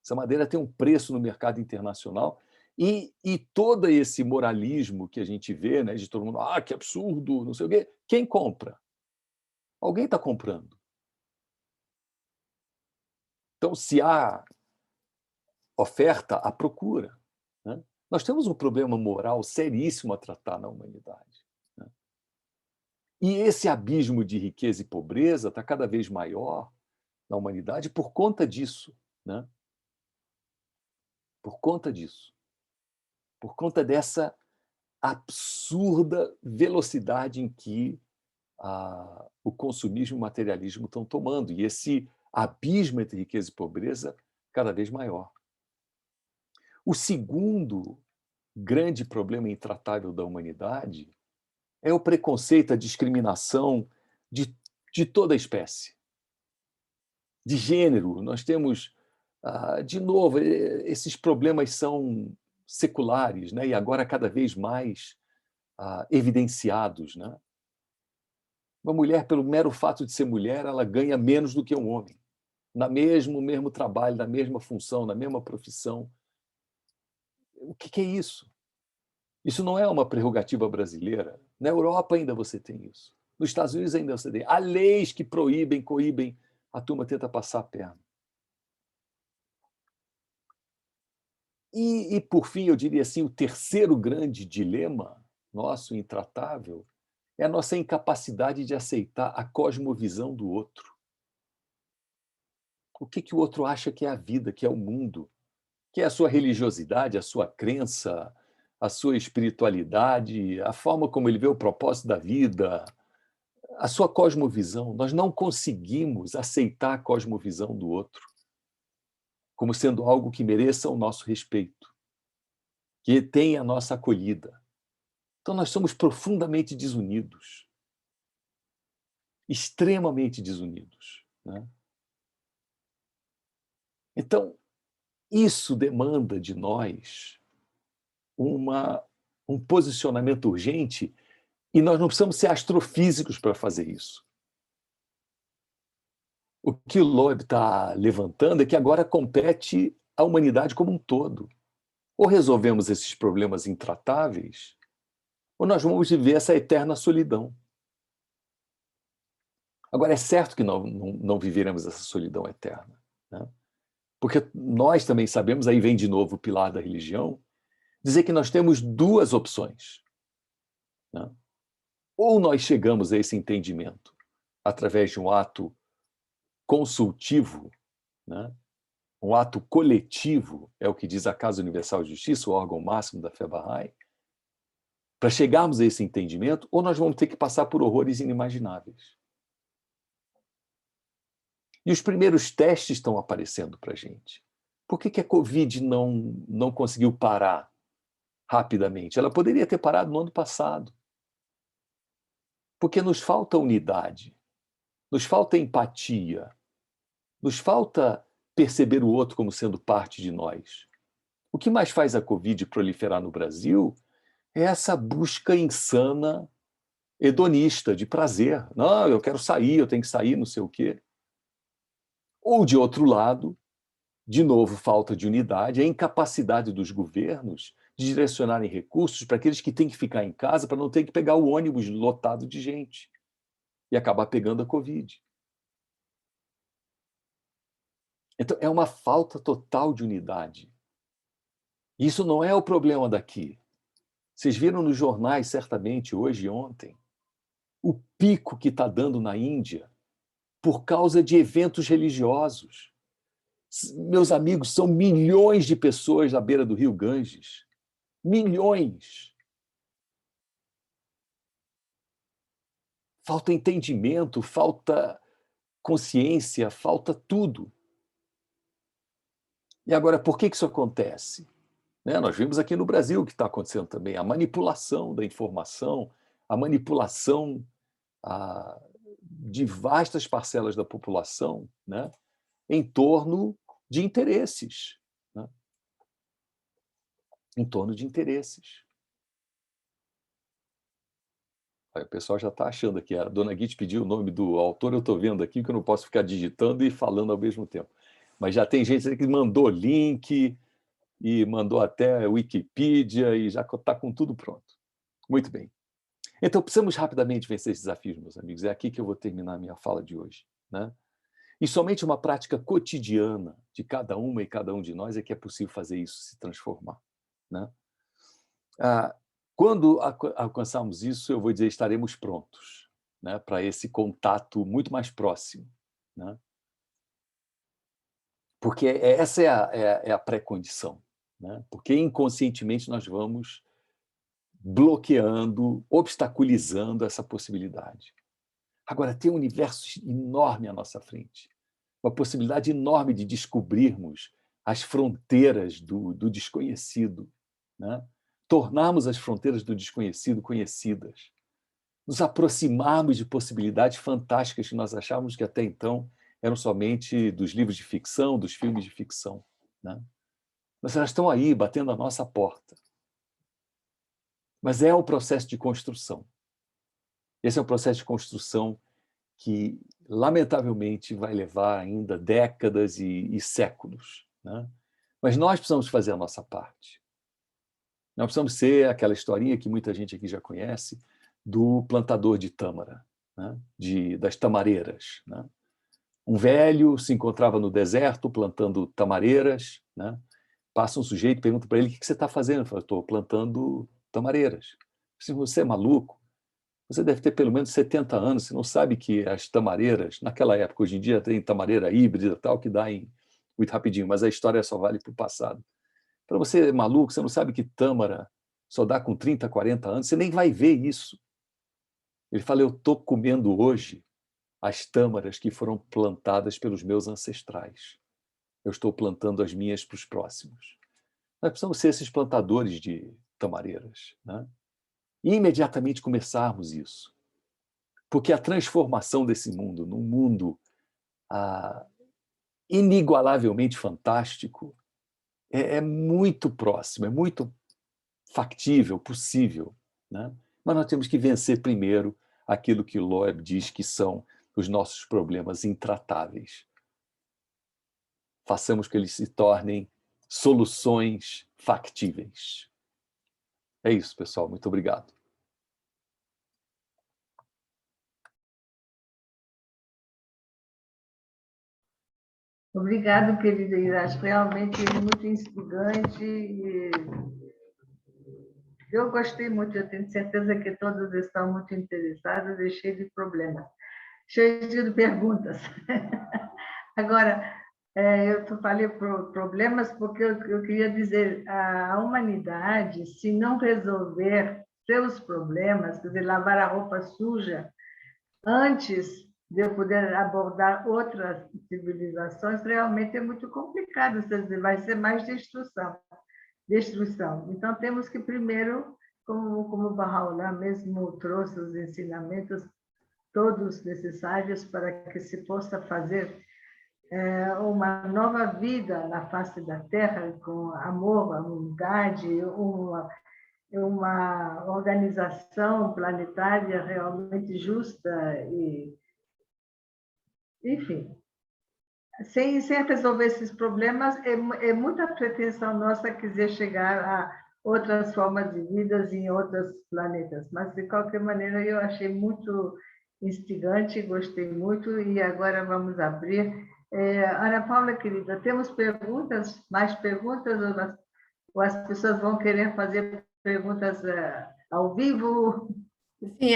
Essa madeira tem um preço no mercado internacional e todo esse moralismo que a gente vê, né, de todo mundo, que absurdo, não sei o quê, quem compra? Alguém está comprando. Então, se há oferta, há procura. Né? Nós temos um problema moral seríssimo a tratar na humanidade. Né? E esse abismo de riqueza e pobreza está cada vez maior na humanidade por conta disso. Né? Por conta disso. Por conta dessa absurda velocidade em que o consumismo e o materialismo estão tomando. E esse abismo entre riqueza e pobreza cada vez maior. O segundo grande problema intratável da humanidade é o preconceito, a discriminação de toda a espécie. De gênero, nós temos, de novo, esses problemas são seculares, né? E agora cada vez mais evidenciados. Né? Uma mulher, pelo mero fato de ser mulher, ela ganha menos do que um homem. No mesmo trabalho, na mesma função, na mesma profissão. O que é isso? Isso não é uma prerrogativa brasileira. Na Europa ainda você tem isso. Nos Estados Unidos ainda você tem. Há leis que proíbem, coíbem. A turma tenta passar a perna. E, por fim, eu diria assim, o terceiro grande dilema nosso, intratável, é a nossa incapacidade de aceitar a cosmovisão do outro. O que o outro acha que é a vida, que é o mundo, que é a sua religiosidade, a sua crença, a sua espiritualidade, a forma como ele vê o propósito da vida, a sua cosmovisão. Nós não conseguimos aceitar a cosmovisão do outro como sendo algo que mereça o nosso respeito, que tenha a nossa acolhida. Então nós somos profundamente desunidos, extremamente desunidos. Né? Então, isso demanda de nós um posicionamento urgente e nós não precisamos ser astrofísicos para fazer isso. O que o Loeb está levantando é que agora compete à humanidade como um todo. Ou resolvemos esses problemas intratáveis, ou nós vamos viver essa eterna solidão. Agora, é certo que não viveremos essa solidão eterna. Né? Porque nós também sabemos, aí vem de novo o pilar da religião, dizer que nós temos duas opções. Né? Ou nós chegamos a esse entendimento através de um ato consultivo, né? Um ato coletivo, é o que diz a Casa Universal de Justiça, o órgão máximo da fé Bahá'í, para chegarmos a esse entendimento, ou nós vamos ter que passar por horrores inimagináveis. E os primeiros testes estão aparecendo para a gente. Por que a Covid não conseguiu parar rapidamente? Ela poderia ter parado no ano passado. Porque nos falta unidade, nos falta empatia, nos falta perceber o outro como sendo parte de nós. O que mais faz a Covid proliferar no Brasil é essa busca insana, hedonista, de prazer. Não, eu quero sair, eu tenho que sair, não sei o quê. Ou, de outro lado, de novo, falta de unidade, a incapacidade dos governos de direcionarem recursos para aqueles que têm que ficar em casa para não ter que pegar o ônibus lotado de gente e acabar pegando a Covid. Então, é uma falta total de unidade. Isso não é o problema daqui. Vocês viram nos jornais, certamente, hoje e ontem, o pico que está dando na Índia por causa de eventos religiosos. Meus amigos, são milhões de pessoas à beira do rio Ganges. Milhões. Falta entendimento, falta consciência, falta tudo. E agora, por que isso acontece? Nós vimos aqui no Brasil o que está acontecendo também, a manipulação da informação, a manipulação de vastas parcelas da população, né? em torno de interesses. Né? Em torno de interesses. Aí o pessoal já está achando aqui, a dona Guite pediu o nome do autor, eu estou vendo aqui que eu não posso ficar digitando e falando ao mesmo tempo. Mas já tem gente que mandou link e mandou até Wikipedia e já está com tudo pronto. Muito bem. Então, precisamos rapidamente vencer esses desafios, meus amigos. É aqui que eu vou terminar a minha fala de hoje. Né? E somente uma prática cotidiana de cada uma e cada um de nós é que é possível fazer isso se transformar. Né? Quando alcançarmos isso, eu vou dizer, estaremos prontos, né, para esse contato muito mais próximo. Né? Porque essa é a pré-condição. Né? Porque inconscientemente nós vamos bloqueando, obstaculizando essa possibilidade. Agora, tem um universo enorme à nossa frente, uma possibilidade enorme de descobrirmos as fronteiras do desconhecido, né? Tornarmos as fronteiras do desconhecido conhecidas, nos aproximarmos de possibilidades fantásticas que nós achávamos que até então eram somente dos livros de ficção, dos filmes de ficção. Né? Mas elas estão aí, batendo a nossa porta. Mas é um processo de construção. Esse é um processo de construção que, lamentavelmente, vai levar ainda décadas e séculos. Né? Mas nós precisamos fazer a nossa parte. Nós precisamos ser aquela historinha que muita gente aqui já conhece, do plantador de tâmara, né? Das tamareiras. Né? Um velho se encontrava no deserto plantando tamareiras. Né? Passa um sujeito e pergunta para ele: o que você está fazendo? Ele fala: estou plantando tamareiras. Se você é maluco, você deve ter pelo menos 70 anos, você não sabe que as tamareiras, naquela época, hoje em dia tem tamareira híbrida tal, que dá em muito rapidinho, mas a história só vale para o passado. Para você é maluco, você não sabe que tâmara só dá com 30, 40 anos, você nem vai ver isso. Ele fala: eu estou comendo hoje as tâmaras que foram plantadas pelos meus ancestrais. Eu estou plantando as minhas para os próximos. Nós precisamos ser esses plantadores de tamareiras. Né? E imediatamente começarmos isso. Porque a transformação desse mundo, num mundo inigualavelmente fantástico, é muito próximo, é muito factível, possível. Né? Mas nós temos que vencer primeiro aquilo que Loeb diz que são os nossos problemas intratáveis. Façamos que eles se tornem soluções factíveis. É isso, pessoal. Muito obrigado. Obrigado, querida Irache. Realmente muito instigante. E eu gostei muito, eu tenho certeza que todos estão muito interessados e cheios de problemas, cheios de perguntas. Agora, eu falei problemas porque eu queria dizer, a humanidade, se não resolver seus problemas, quer dizer, lavar a roupa suja, antes de eu poder abordar outras civilizações, realmente é muito complicado, vai ser mais destruição. Então, temos que primeiro, como Baha'u'lláh mesmo trouxe os ensinamentos todos necessários para que se possa fazer uma nova vida na face da Terra, com amor, unidade, uma organização planetária realmente justa e, enfim, sem resolver esses problemas, é muita pretensão nossa quiser chegar a outras formas de vidas em outros planetas. Mas, de qualquer maneira, eu achei muito instigante, gostei muito, e agora vamos abrir. Ana Paula, querida, temos perguntas? Mais perguntas? Ou as pessoas vão querer fazer perguntas ao vivo? Sim,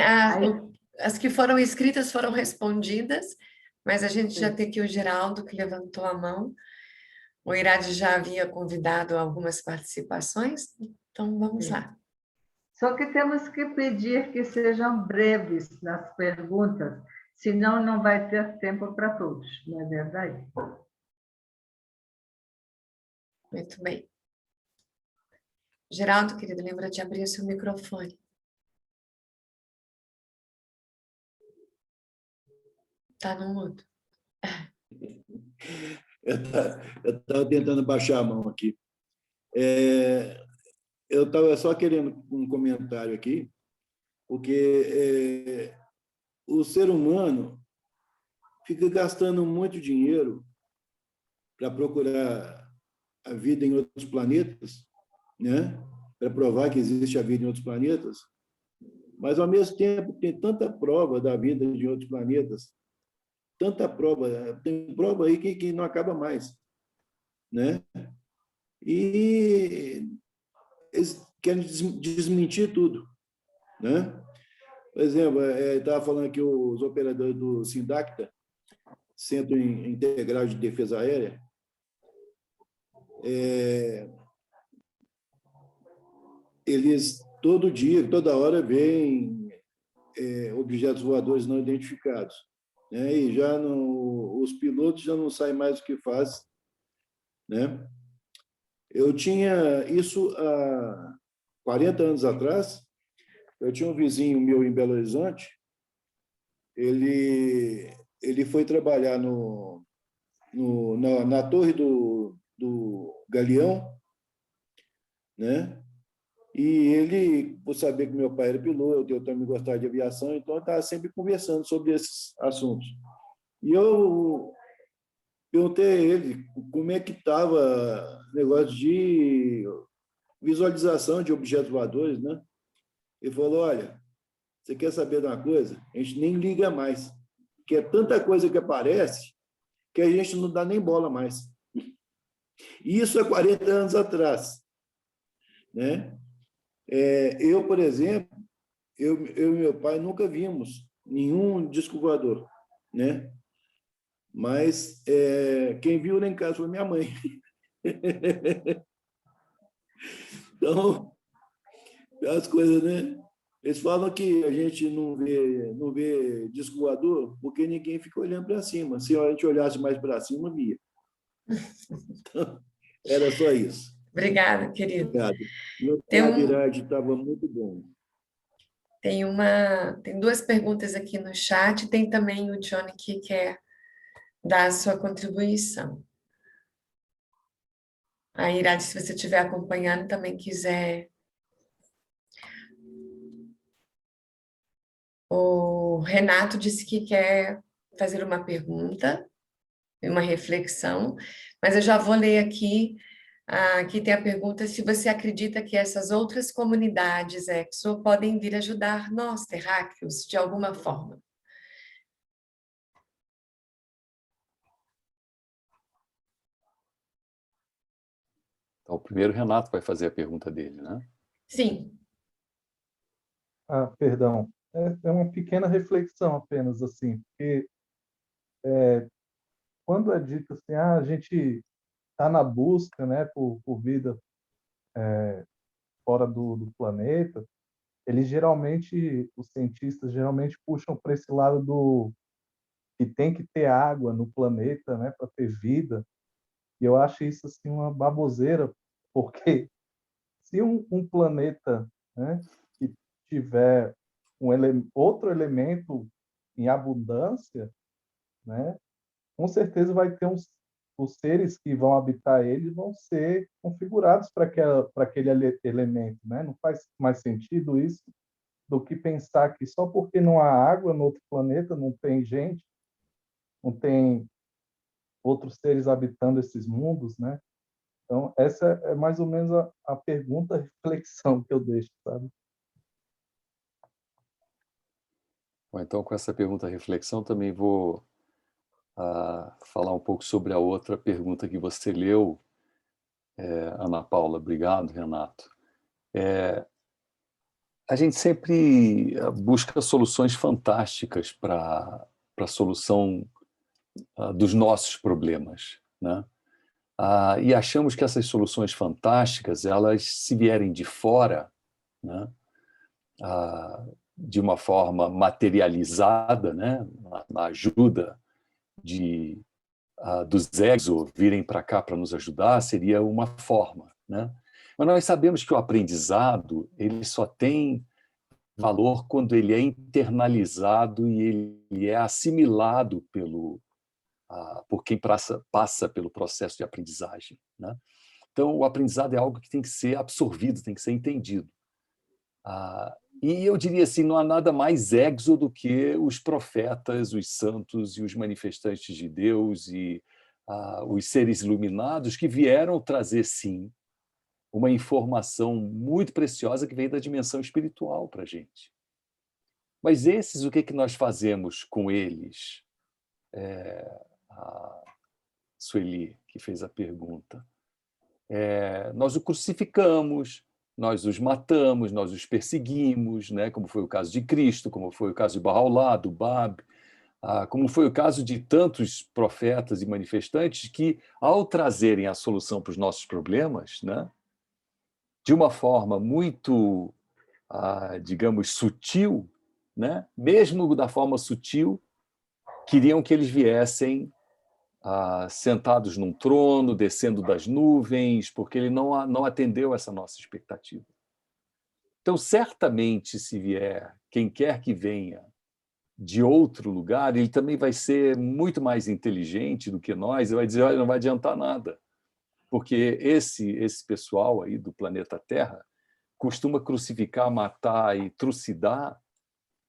as que foram escritas foram respondidas, mas a gente já tem aqui o Geraldo, que levantou a mão. O Irad já havia convidado algumas participações, então vamos lá. Só que temos que pedir que sejam breves nas perguntas, senão não vai ter tempo para todos, não é verdade? Muito bem. Geraldo, querido, lembra de abrir o seu microfone. Está no mudo. Eu estava tentando baixar a mão aqui. Eu estava só querendo um comentário aqui, porque o ser humano fica gastando muito dinheiro para procurar a vida em outros planetas, né? Para provar que existe a vida em outros planetas, mas, ao mesmo tempo, tem tanta prova da vida de outros planetas, tanta prova, tem prova aí que não acaba mais, né? E eles querem desmentir tudo, né? Por exemplo, estava falando que os operadores do SINDACTA, Centro Integral de Defesa Aérea, eles todo dia, toda hora, veem objetos voadores não identificados, né? E já os pilotos já não sabem mais o que faz, né? Eu tinha isso há 40 anos atrás. Eu tinha um vizinho meu em Belo Horizonte. Ele foi trabalhar na torre do Galeão, né? E ele, por saber que meu pai era piloto, eu também gostava de aviação, então eu estava sempre conversando sobre esses assuntos. E eu perguntei a ele como é que estava o negócio de visualização de objetos voadores, né? Ele falou, olha, você quer saber de uma coisa? A gente nem liga mais, porque é tanta coisa que aparece que a gente não dá nem bola mais. E isso é 40 anos atrás, né? Eu, por exemplo, eu e meu pai nunca vimos nenhum disco voador, né? Mas quem viu lá em casa foi minha mãe. Então, as coisas, né? Eles falam que a gente não vê disco voador porque ninguém fica olhando para cima. Se a gente olhasse mais para cima, via. Então, era só isso. Obrigada, querido. Obrigado. Meu Tem, Cadirade estava muito bom. tem duas perguntas aqui no chat, tem também o Johnny que quer dar a sua contribuição. A Irade, se você estiver acompanhando, também quiser. O Renato disse que quer fazer uma pergunta, uma reflexão, mas eu já vou ler aqui. Aqui tem a pergunta se você acredita que essas outras comunidades EXO podem vir ajudar nós, terráqueos, de alguma forma. Então, primeiro o Renato vai fazer a pergunta dele, né? Sim. Perdão. É uma pequena reflexão apenas, assim, porque quando é dito assim, a gente está na busca, né, por vida fora do planeta, os cientistas geralmente puxam para esse lado do que tem que ter água no planeta, né, para ter vida. E eu acho isso assim uma baboseira, porque se um planeta, né, que tiver outro elemento em abundância, né, com certeza vai ter os seres que vão habitar ele vão ser configurados para aquele elemento, né? Não faz mais sentido isso do que pensar que só porque não há água no outro planeta, não tem gente, não tem outros seres habitando esses mundos, né? Então, essa é mais ou menos a pergunta, a reflexão que eu deixo, sabe? Bom, então, com essa pergunta reflexão, também vou falar um pouco sobre a outra pergunta que você leu, Ana Paula. Obrigado, Renato. A gente sempre busca soluções fantásticas para a solução dos nossos problemas, né? E achamos que essas soluções fantásticas, elas, se vierem de fora, né, de uma forma materializada, né, na ajuda dos exo virem para cá para nos ajudar, seria uma forma, né? Mas nós sabemos que o aprendizado ele só tem valor quando ele é internalizado e ele é assimilado por quem passa pelo processo de aprendizagem, né? Então, o aprendizado é algo que tem que ser absorvido, tem que ser entendido. E eu diria assim, não há nada mais exo do que os profetas, os santos e os manifestantes de Deus e os seres iluminados que vieram trazer, sim, uma informação muito preciosa que vem da dimensão espiritual para a gente. Mas esses, o que nós fazemos com eles? A Sueli, que fez a pergunta. Nós o crucificamos, nós os matamos, nós os perseguimos, né? Como foi o caso de Cristo, como foi o caso de Bahá'u'lláh, do Bab, como foi o caso de tantos profetas e manifestantes que, ao trazerem a solução para os nossos problemas, né? De uma forma muito, digamos, sutil, né? Mesmo da forma sutil, queriam que eles viessem sentados num trono, descendo das nuvens, porque ele não atendeu essa nossa expectativa. Então, certamente, se vier quem quer que venha de outro lugar, ele também vai ser muito mais inteligente do que nós e vai dizer, olha, não vai adiantar nada, porque esse pessoal aí do planeta Terra costuma crucificar, matar e trucidar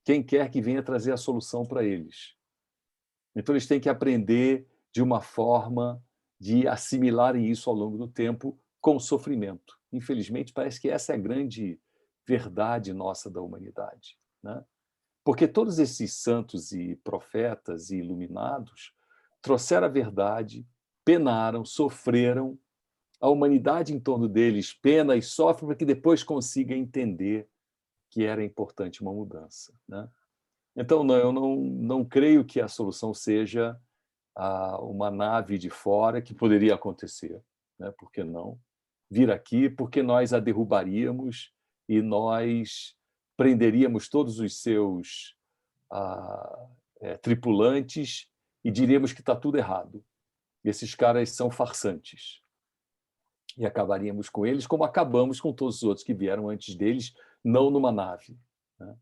quem quer que venha trazer a solução para eles. Então, eles têm que aprender de uma forma de assimilarem isso ao longo do tempo com sofrimento. Infelizmente, parece que essa é a grande verdade nossa da humanidade, né? Porque todos esses santos e profetas e iluminados trouxeram a verdade, penaram, sofreram, a humanidade em torno deles pena e sofre para que depois consiga entender que era importante uma mudança, né? Então, eu não creio que a solução seja uma nave de fora, que poderia acontecer, né? Por que não? Vir aqui, porque nós a derrubaríamos e nós prenderíamos todos os seus tripulantes e diríamos que está tudo errado. Esses caras são farsantes. E acabaríamos com eles, como acabamos com todos os outros que vieram antes deles, não numa nave, né?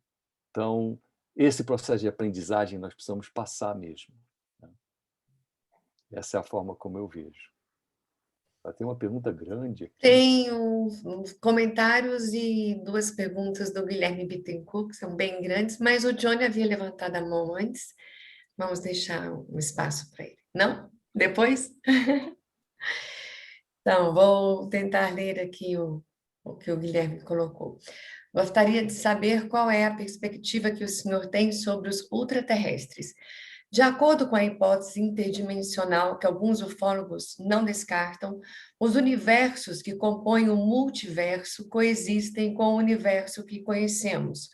Então, esse processo de aprendizagem nós precisamos passar mesmo, né? Essa é a forma como eu vejo. Tem uma pergunta grande aqui. Tem uns comentários e 2 perguntas do Guilherme Bittencourt, que são bem grandes, mas o Johnny havia levantado a mão antes. Vamos deixar um espaço para ele. Não? Depois? Então, vou tentar ler aqui o que o Guilherme colocou. Gostaria de saber qual é a perspectiva que o senhor tem sobre os ultraterrestres. De acordo com a hipótese interdimensional que alguns ufólogos não descartam, os universos que compõem o multiverso coexistem com o universo que conhecemos.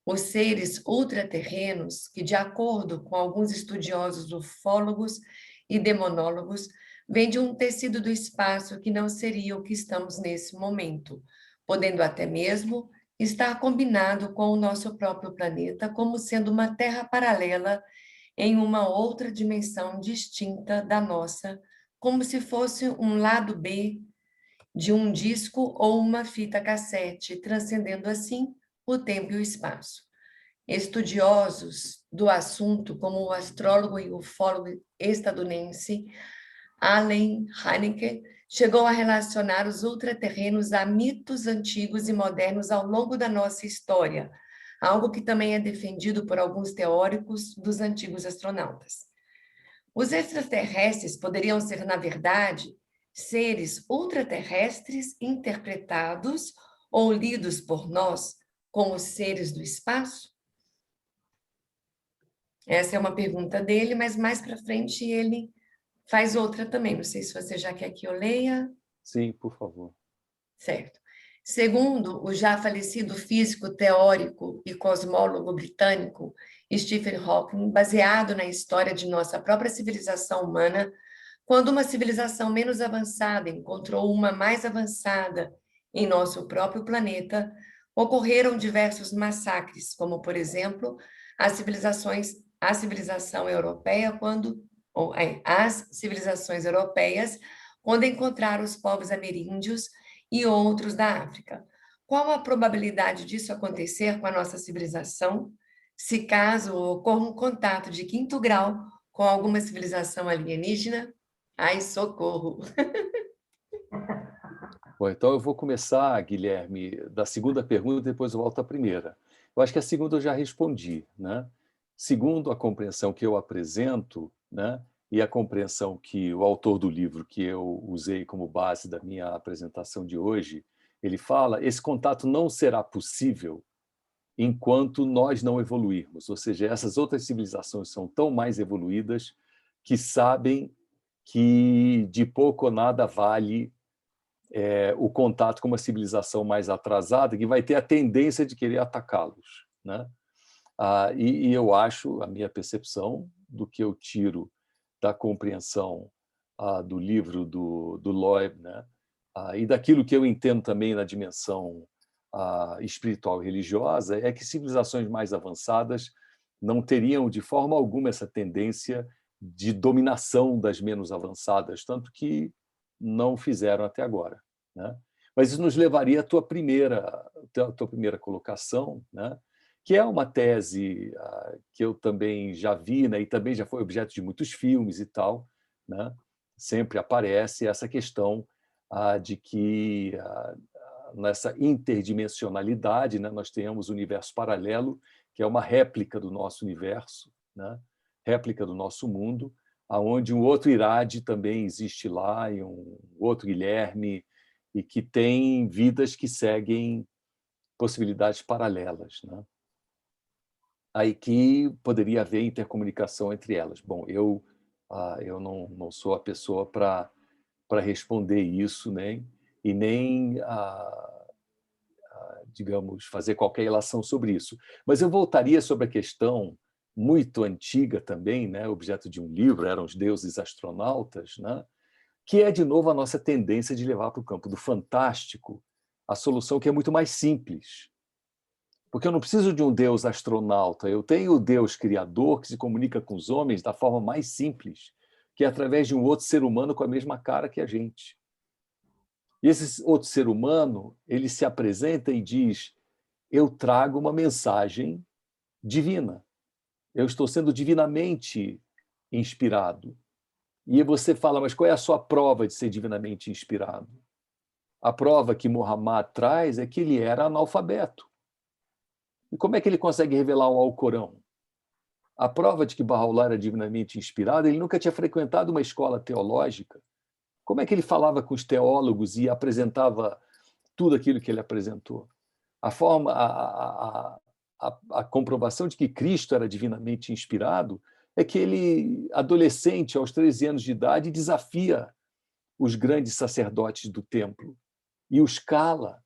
Os seres ultraterrenos, que de acordo com alguns estudiosos ufólogos e demonólogos, vêm de um tecido do espaço que não seria o que estamos nesse momento, podendo até mesmo estar combinado com o nosso próprio planeta como sendo uma terra paralela em uma outra dimensão distinta da nossa, como se fosse um lado B de um disco ou uma fita cassete, transcendendo assim o tempo e o espaço. Estudiosos do assunto, como o astrólogo e ufólogo estadunidense Allen Hynek, chegou a relacionar os ultraterrenos a mitos antigos e modernos ao longo da nossa história, algo que também é defendido por alguns teóricos dos antigos astronautas. Os extraterrestres poderiam ser, na verdade, seres ultraterrestres interpretados ou lidos por nós como seres do espaço? Essa é uma pergunta dele, mas mais para frente ele faz outra também. Não sei se você já quer que eu leia. Sim, por favor. Certo. Segundo o já falecido físico teórico e cosmólogo britânico Stephen Hawking, baseado na história de nossa própria civilização humana, quando uma civilização menos avançada encontrou uma mais avançada em nosso próprio planeta, ocorreram diversos massacres, como, por exemplo, as civilizações europeias, quando encontraram os povos ameríndios e outros da África. Qual a probabilidade disso acontecer com a nossa civilização, se caso ocorra um contato de 5º grau com alguma civilização alienígena? Ai, socorro! Bom, então eu vou começar, Guilherme, da segunda pergunta, depois eu volto à primeira. Eu acho que a segunda eu já respondi, né? Segundo a compreensão que eu apresento, né, e a compreensão que o autor do livro que eu usei como base da minha apresentação de hoje, ele fala, esse contato não será possível enquanto nós não evoluirmos. Ou seja, essas outras civilizações são tão mais evoluídas que sabem que de pouco ou nada vale o contato com uma civilização mais atrasada, que vai ter a tendência de querer atacá-los, né? E eu acho, a minha percepção do que eu tiro da compreensão do livro do Loeb, né? E daquilo que eu entendo também na dimensão espiritual e religiosa, é que civilizações mais avançadas não teriam de forma alguma essa tendência de dominação das menos avançadas, tanto que não fizeram até agora, né? Mas isso nos levaria à tua primeira colocação, né? Que é uma tese que eu também já vi, né? E também já foi objeto de muitos filmes e tal, né? Sempre aparece essa questão de que nessa interdimensionalidade, né, nós tenhamos o universo paralelo, que é uma réplica do nosso universo, né? Réplica do nosso mundo, aonde um outro Irade também existe lá, e um outro Guilherme, e que tem vidas que seguem possibilidades paralelas, né? Aí que poderia haver intercomunicação entre elas. Bom, eu não sou a pessoa para responder isso, e nem digamos, fazer qualquer ilação sobre isso. Mas eu voltaria sobre a questão muito antiga também, né, objeto de um livro, eram os deuses astronautas, né, que é, de novo, a nossa tendência de levar para o campo do fantástico a solução que é muito mais simples. Porque eu não preciso de um Deus astronauta, eu tenho o Deus criador que se comunica com os homens da forma mais simples, que é através de um outro ser humano com a mesma cara que a gente. E esse outro ser humano, ele se apresenta e diz, eu trago uma mensagem divina. Eu estou sendo divinamente inspirado. E você fala, mas qual é a sua prova de ser divinamente inspirado? A prova que Muhammad traz é que ele era analfabeto. E como é que ele consegue revelar um Alcorão? A prova de que Bahá'u'lláh era divinamente inspirado, ele nunca tinha frequentado uma escola teológica. Como é que ele falava com os teólogos e apresentava tudo aquilo que ele apresentou? A comprovação de que Cristo era divinamente inspirado é que ele, adolescente, aos 13 anos de idade, desafia os grandes sacerdotes do templo e os cala.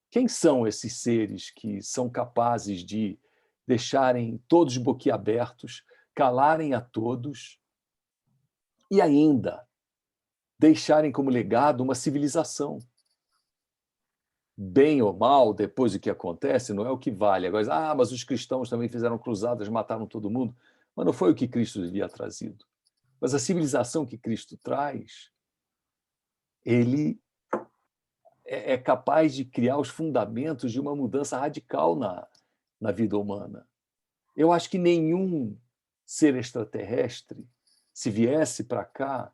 Quem são esses seres que são capazes de deixarem todos boquiabertos, calarem a todos e ainda deixarem como legado uma civilização? Bem ou mal, depois do que acontece, não é o que vale. Agora, mas os cristãos também fizeram cruzadas, mataram todo mundo. Mas não foi o que Cristo havia trazido. Mas a civilização que Cristo traz, ele é capaz de criar os fundamentos de uma mudança radical na vida humana. Eu acho que nenhum ser extraterrestre, se viesse para cá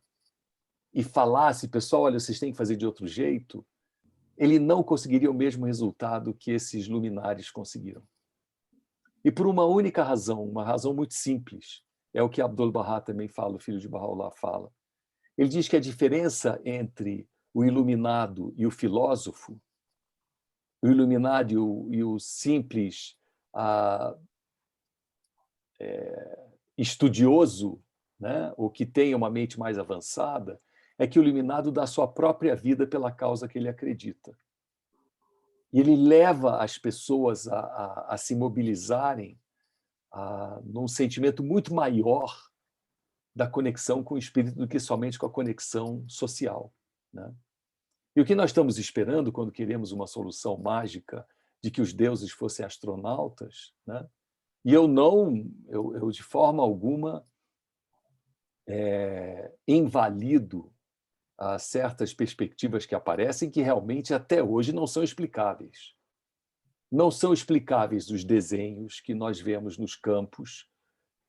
e falasse, pessoal, olha, vocês têm que fazer de outro jeito, ele não conseguiria o mesmo resultado que esses luminares conseguiram. E por uma única razão, uma razão muito simples, é o que Abdu'l-Bahá também fala, o filho de Bahá'u'lláh fala. Ele diz que a diferença entre o iluminado e o filósofo, o iluminado e o simples estudioso, né, ou que tem uma mente mais avançada, é que o iluminado dá sua própria vida pela causa que ele acredita. E ele leva as pessoas a se mobilizarem num sentimento muito maior da conexão com o espírito do que somente com a conexão social, né? E o que nós estamos esperando quando queremos uma solução mágica de que os deuses fossem astronautas, né? E eu de forma alguma invalido certas perspectivas que aparecem que realmente até hoje não são explicáveis. Não são explicáveis os desenhos que nós vemos nos campos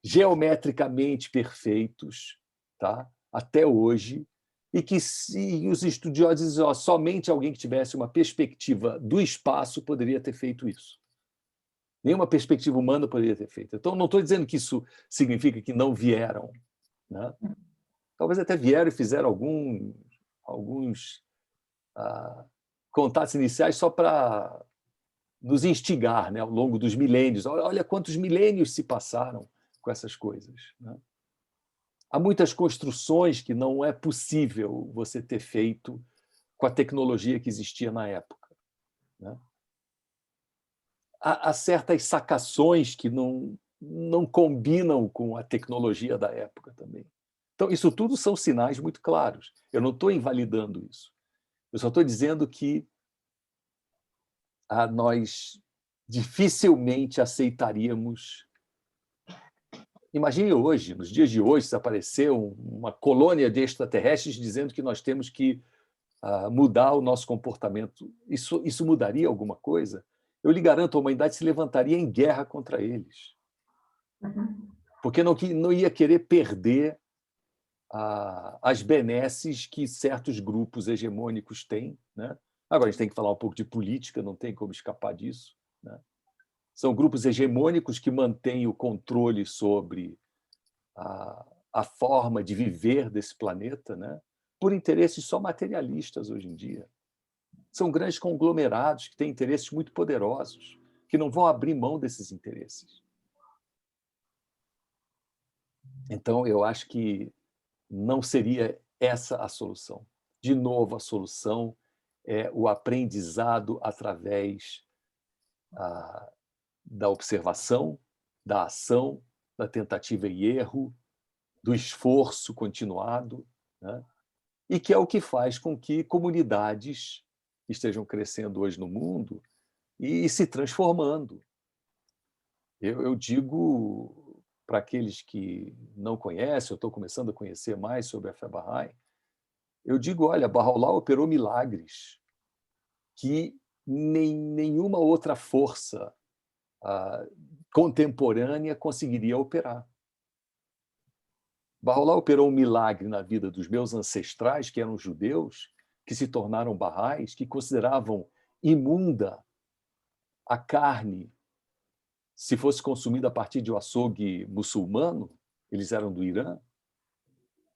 geometricamente perfeitos, tá? Até hoje, e que os estudiosos dizem, ó, somente alguém que tivesse uma perspectiva do espaço poderia ter feito isso. Nenhuma perspectiva humana poderia ter feito. Então, não estou dizendo que isso significa que não vieram, né? Talvez até vieram e fizeram alguns contatos iniciais só para nos instigar, né, ao longo dos milênios. Olha quantos milênios se passaram com essas coisas, né? Há muitas construções que não é possível você ter feito com a tecnologia que existia na época, né? Há certas sacações que não combinam com a tecnologia da época também. Então, isso tudo são sinais muito claros. Eu não estou invalidando isso. Eu só estou dizendo que nós dificilmente aceitaríamos. Imagine hoje, nos dias de hoje, se aparecer uma colônia de extraterrestres dizendo que nós temos que mudar o nosso comportamento. Isso mudaria alguma coisa? Eu lhe garanto, a humanidade se levantaria em guerra contra eles. Porque não ia querer perder as benesses que certos grupos hegemônicos têm, né? Agora, a gente tem que falar um pouco de política, não tem como escapar disso, né? São grupos hegemônicos que mantêm o controle sobre a forma de viver desse planeta, né? Por interesses só materialistas hoje em dia. São grandes conglomerados que têm interesses muito poderosos, que não vão abrir mão desses interesses. Então, eu acho que não seria essa a solução. De novo, a solução é o aprendizado através da observação, da ação, da tentativa e erro, do esforço continuado, né? E que é o que faz com que comunidades estejam crescendo hoje no mundo e se transformando. Eu digo para aqueles que não conhecem, eu estou começando a conhecer mais sobre a fé Bahá'í, eu digo, olha, Bahá'u'lláh operou milagres que nenhuma outra força contemporânea conseguiria operar. Bahá'u'lláh operou um milagre na vida dos meus ancestrais, que eram judeus, que se tornaram Bahá'ís, que consideravam imunda a carne se fosse consumida a partir de um açougue muçulmano, eles eram do Irã.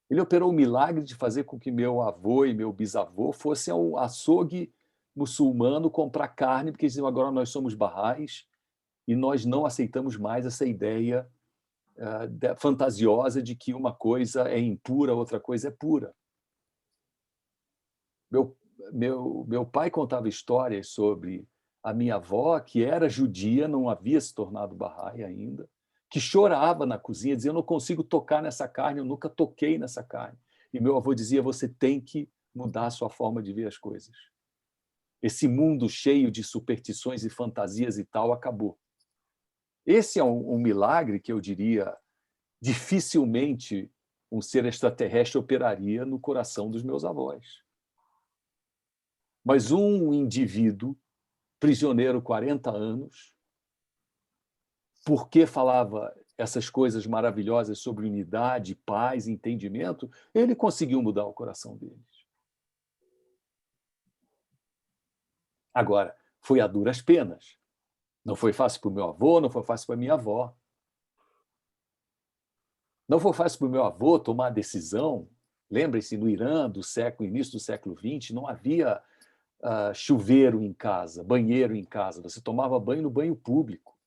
Ele operou o milagre de fazer com que meu avô e meu bisavô fossem ao açougue muçulmano comprar carne, porque eles diziam, agora nós somos Bahá'ís e nós não aceitamos mais essa ideia fantasiosa de que uma coisa é impura, outra coisa é pura. Meu pai contava histórias sobre a minha avó, que era judia, não havia se tornado Bahá'í ainda, que chorava na cozinha, dizia, eu não consigo tocar nessa carne, eu nunca toquei nessa carne. E meu avô dizia, você tem que mudar a sua forma de ver as coisas. Esse mundo cheio de superstições e fantasias e tal acabou. Esse é um milagre que eu diria, dificilmente um ser extraterrestre operaria no coração dos meus avós. Mas um indivíduo prisioneiro 40 anos, porque falava essas coisas maravilhosas sobre unidade, paz, entendimento, ele conseguiu mudar o coração deles. Agora, foi a duras penas. Não foi fácil para o meu avô, não foi fácil para a minha avó. Não foi fácil para o meu avô tomar a decisão. Lembrem-se, no Irã, início do século XX, não havia chuveiro em casa, banheiro em casa. Você tomava banho no banho público.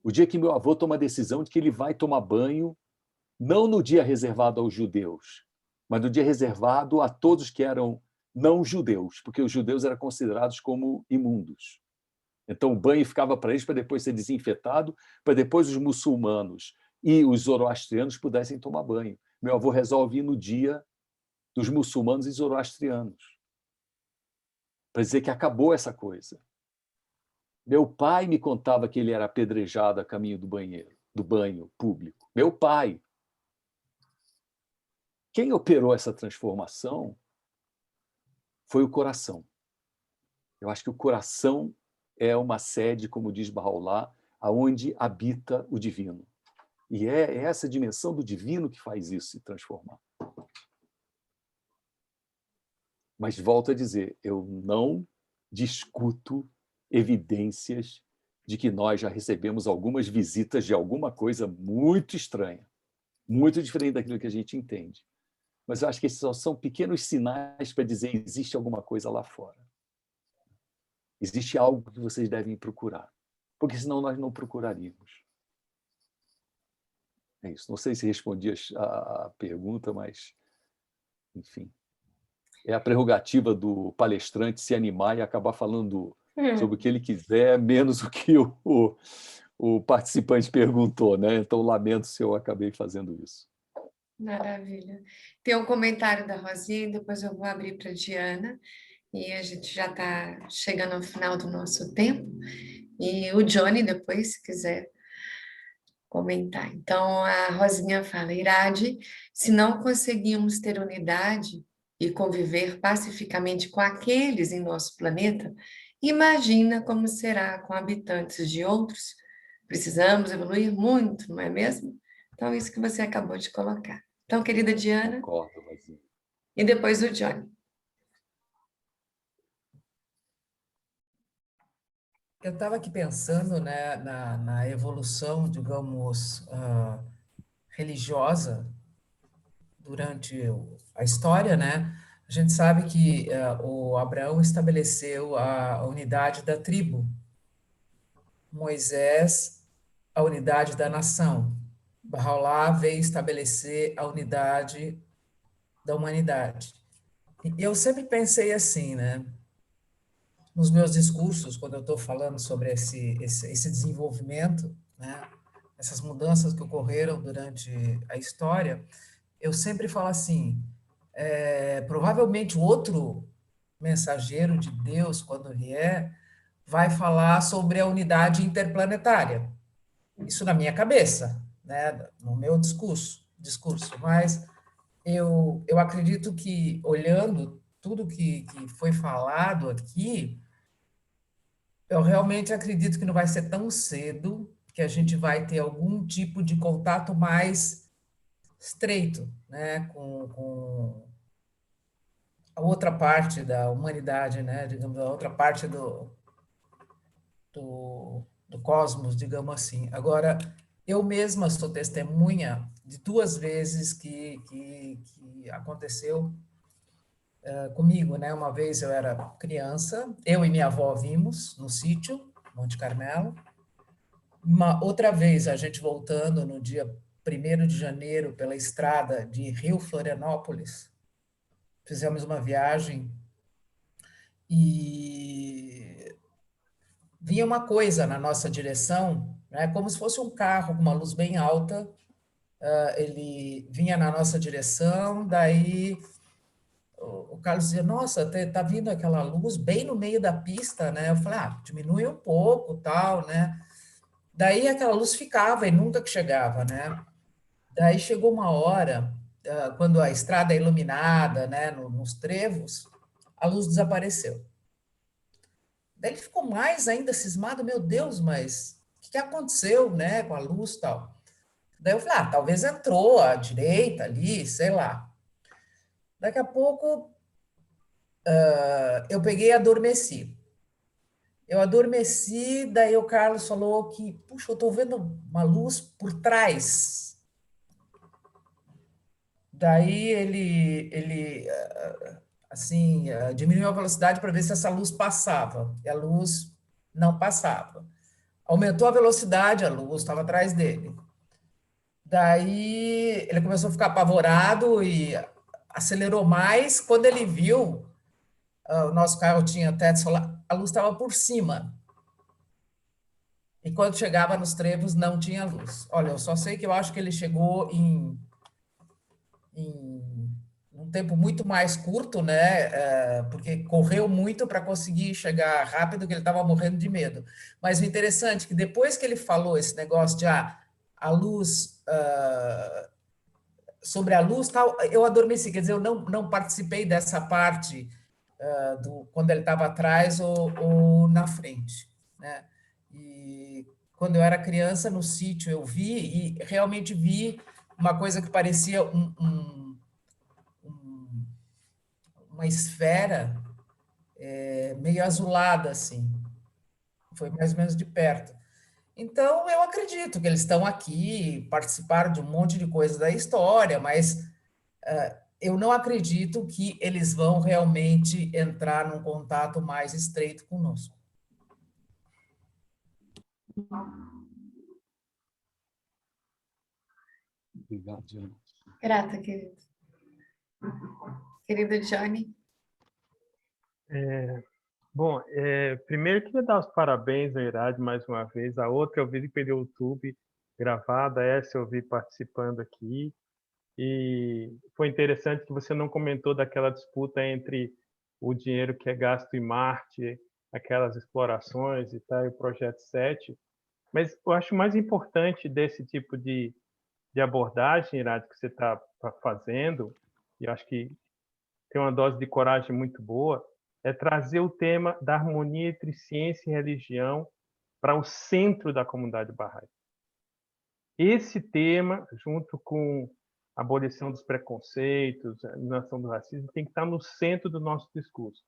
O dia que meu avô toma a decisão de que ele vai tomar banho, não no dia reservado aos judeus, mas no dia reservado a todos que eram não judeus, porque os judeus eram considerados como imundos. Então o banho ficava para eles para depois ser desinfetado, para depois os muçulmanos e os zoroastrianos pudessem tomar banho. Meu avô resolve ir no dia dos muçulmanos e zoroastrianos, para dizer que acabou essa coisa. Meu pai me contava que ele era apedrejado a caminho do banho público. Meu pai. Quem operou essa transformação foi o coração. Eu acho que o coração é uma sede, como diz Bahá'u'lláh, aonde habita o divino. E é essa dimensão do divino que faz isso se transformar. Mas volto a dizer, eu não discuto evidências de que nós já recebemos algumas visitas de alguma coisa muito estranha, muito diferente daquilo que a gente entende. Mas eu acho que esses só são pequenos sinais para dizer que existe alguma coisa lá fora. Existe algo que vocês devem procurar, porque senão nós não procuraríamos. É isso. Não sei se respondi a pergunta, mas, enfim. É a prerrogativa do palestrante se animar e acabar falando sobre o que ele quiser, menos o que o participante perguntou, né? Então, lamento se eu acabei fazendo isso. Maravilha. Tem um comentário da Rosinha, e depois eu vou abrir para a Diana, e a gente já está chegando ao final do nosso tempo, e o Johnny depois, se quiser comentar. Então, a Rosinha fala, Irade, se não conseguimos ter unidade e conviver pacificamente com aqueles em nosso planeta, imagina como será com habitantes de outros. Precisamos evoluir muito, não é mesmo? Então, isso que você acabou de colocar. Então, querida Diana, Concordo, Rosinha. e depois o Johnny. Eu estava aqui pensando, né, na evolução, digamos, religiosa durante a história, né? A gente sabe que o Abraão estabeleceu a unidade da tribo, Moisés a unidade da nação, Bahá'u'lláh veio estabelecer a unidade da humanidade. E eu sempre pensei assim, né? Nos meus discursos, quando eu estou falando sobre esse desenvolvimento, né? Essas mudanças que ocorreram durante a história, eu sempre falo assim, provavelmente o outro mensageiro de Deus, quando vier, vai falar sobre a unidade interplanetária. Isso na minha cabeça, né? No meu discurso. Mas eu acredito que, olhando tudo que foi falado aqui, eu realmente acredito que não vai ser tão cedo que a gente vai ter algum tipo de contato mais estreito, né, com a outra parte da humanidade, né, digamos, a outra parte do cosmos, digamos assim. Agora, eu mesma sou testemunha de 2 vezes que aconteceu comigo, né? Uma vez eu era criança, eu e minha avó vimos no sítio, Monte Carmelo. Uma outra vez, a gente voltando no dia 1º de janeiro pela estrada de Rio Florianópolis, fizemos uma viagem e vinha uma coisa na nossa direção, né, como se fosse um carro com uma luz bem alta, ele vinha na nossa direção, daí o Carlos dizia, nossa, tá vindo aquela luz bem no meio da pista, né? Eu falei, diminui um pouco, tal, né? Daí aquela luz ficava e nunca que chegava, né? Daí chegou uma hora, quando a estrada é iluminada, né, nos trevos, a luz desapareceu. Daí ele ficou mais ainda cismado, meu Deus, mas o que aconteceu, né, com a luz e tal? Daí eu falei, talvez entrou à direita ali, sei lá. Daqui a pouco, eu peguei e adormeci. Eu adormeci, daí o Carlos falou que, puxa, eu estou vendo uma luz por trás. Daí ele assim, diminuiu a velocidade para ver se essa luz passava. E a luz não passava. Aumentou a velocidade, a luz estava atrás dele. Daí ele começou a ficar apavorado e acelerou mais. Quando ele viu, o nosso carro tinha teto solar, a luz estava por cima. E quando chegava nos trevos, não tinha luz. Olha, eu só sei que eu acho que ele chegou em um tempo muito mais curto, né? Porque correu muito para conseguir chegar rápido, que ele estava morrendo de medo. Mas o interessante é que depois que ele falou esse negócio de a luz, sobre a luz, tal, eu adormeci, quer dizer, eu não participei dessa parte quando ele estava atrás ou na frente, né? E quando eu era criança, no sítio, eu vi, e realmente vi uma coisa que parecia uma esfera meio azulada, assim. Foi mais ou menos de perto. Então, eu acredito que eles estão aqui, participaram de um monte de coisas da história, mas eu não acredito que eles vão realmente entrar num contato mais estreito conosco. Obrigado, Diana. Grata, querido. Querido Johnny. Bom, primeiro eu queria dar os parabéns à Irade mais uma vez. A outra eu vi pelo YouTube gravada, essa eu vi participando aqui. E foi interessante que você não comentou daquela disputa entre o dinheiro que é gasto em Marte, aquelas explorações e tal, e o Projeto 7. Mas eu acho mais importante desse tipo de abordagem, Irade, que você está fazendo, e acho que tem uma dose de coragem muito boa, é trazer o tema da harmonia entre ciência e religião para o centro da comunidade Bahá'í. Esse tema, junto com a abolição dos preconceitos, a eliminação do racismo, tem que estar no centro do nosso discurso.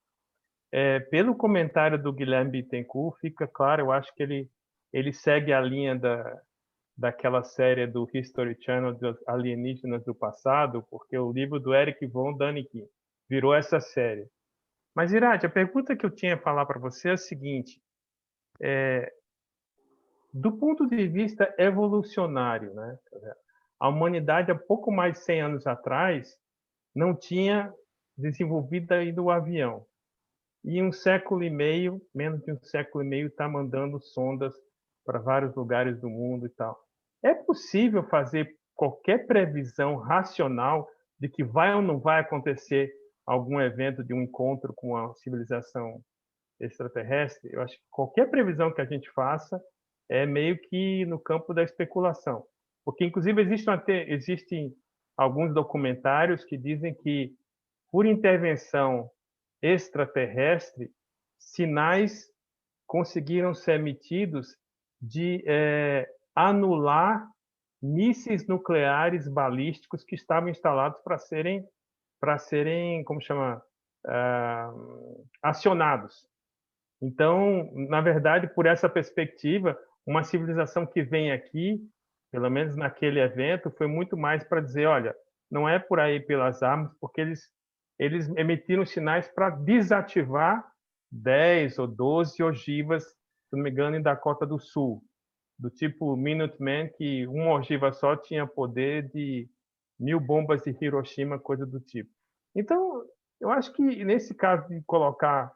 Pelo comentário do Guilherme Bittencourt, fica claro, eu acho que ele segue a linha daquela série do History Channel dos alienígenas do passado, porque o livro do Eric von Däniken virou essa série. Mas, Irade, a pergunta que eu tinha a falar para você é a seguinte: do ponto de vista evolucionário, né? A humanidade, há pouco mais de 100 anos atrás, não tinha desenvolvido ainda o avião. E um século e meio, menos de um século e meio, está mandando sondas para vários lugares do mundo e tal. É possível fazer qualquer previsão racional de que vai ou não vai acontecer algum evento de um encontro com a civilização extraterrestre? Eu acho que qualquer previsão que a gente faça é meio que no campo da especulação. Porque, inclusive, existem alguns documentários que dizem que, por intervenção extraterrestre, sinais conseguiram ser emitidos de anular mísseis nucleares balísticos que estavam instalados para serem, como chama, acionados. Então, na verdade, por essa perspectiva, uma civilização que vem aqui, pelo menos naquele evento, foi muito mais para dizer, olha, não é por aí pelas armas, porque eles emitiram sinais para desativar 10 ou 12 ogivas, se não me engano, em Dakota do Sul, do tipo Minuteman, que uma ogiva só tinha poder de 1000 bombas de Hiroshima, coisa do tipo. Então, eu acho que nesse caso de colocar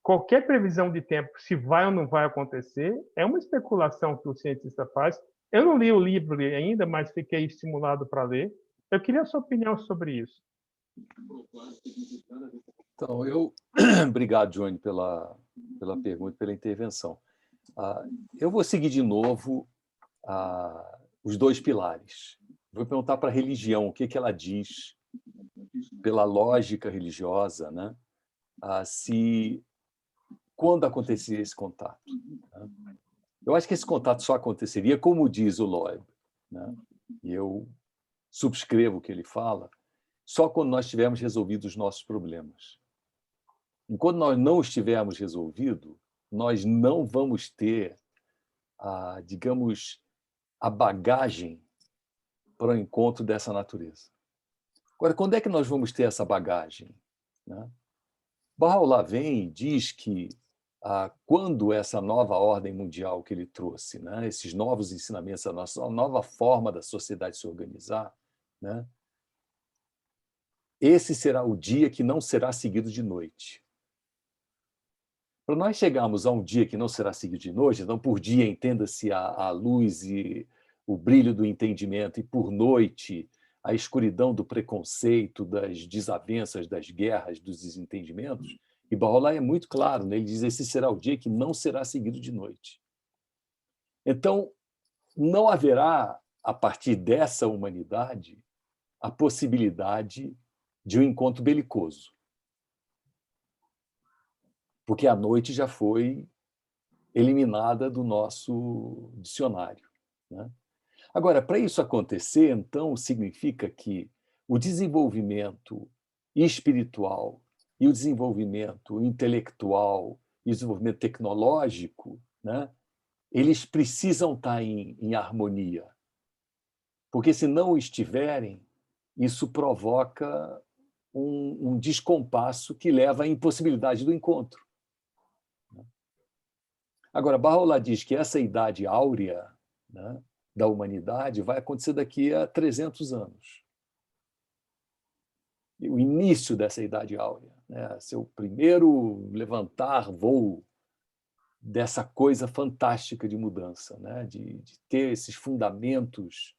qualquer previsão de tempo, se vai ou não vai acontecer, é uma especulação que o cientista faz. Eu não li o livro ainda, mas fiquei estimulado para ler. Eu queria a sua opinião sobre isso. Então, obrigado, Johnny, pela pergunta, pela intervenção. Eu vou seguir de novo os dois pilares. Vou perguntar para a religião o que ela diz, pela lógica religiosa, né? Se quando aconteceria esse contato. Né? Eu acho que esse contato só aconteceria, como diz o Loeb, né? E eu subscrevo o que ele fala, só quando nós tivermos resolvido os nossos problemas. Enquanto nós não estivermos resolvido, nós não vamos ter, digamos, a bagagem para o encontro dessa natureza. Agora, quando é que nós vamos ter essa bagagem? Né? Baha'u'lláh vem e diz que quando essa nova ordem mundial que ele trouxe, né, esses novos ensinamentos, a nova forma da sociedade se organizar, né, esse será o dia que não será seguido de noite. Para nós chegarmos a um dia que não será seguido de noite, então por dia entenda-se a luz e o brilho do entendimento, e por noite a escuridão do preconceito, das desavenças, das guerras, dos desentendimentos. E Baha'u'lláh é muito claro, né? Ele diz: esse será o dia que não será seguido de noite. Então, não haverá, a partir dessa humanidade, a possibilidade de um encontro belicoso. Porque a noite já foi eliminada do nosso dicionário, né? Agora, para isso acontecer, então, significa que o desenvolvimento espiritual e o desenvolvimento intelectual e o desenvolvimento tecnológico, né, eles precisam estar em harmonia. Porque, se não estiverem, isso provoca um descompasso que leva à impossibilidade do encontro. Agora, Baha'u'lláh diz que essa idade áurea, né, da humanidade vai acontecer daqui a 300 anos. O início dessa idade áurea, né, seu primeiro levantar voo dessa coisa fantástica de mudança, né, de ter esses fundamentos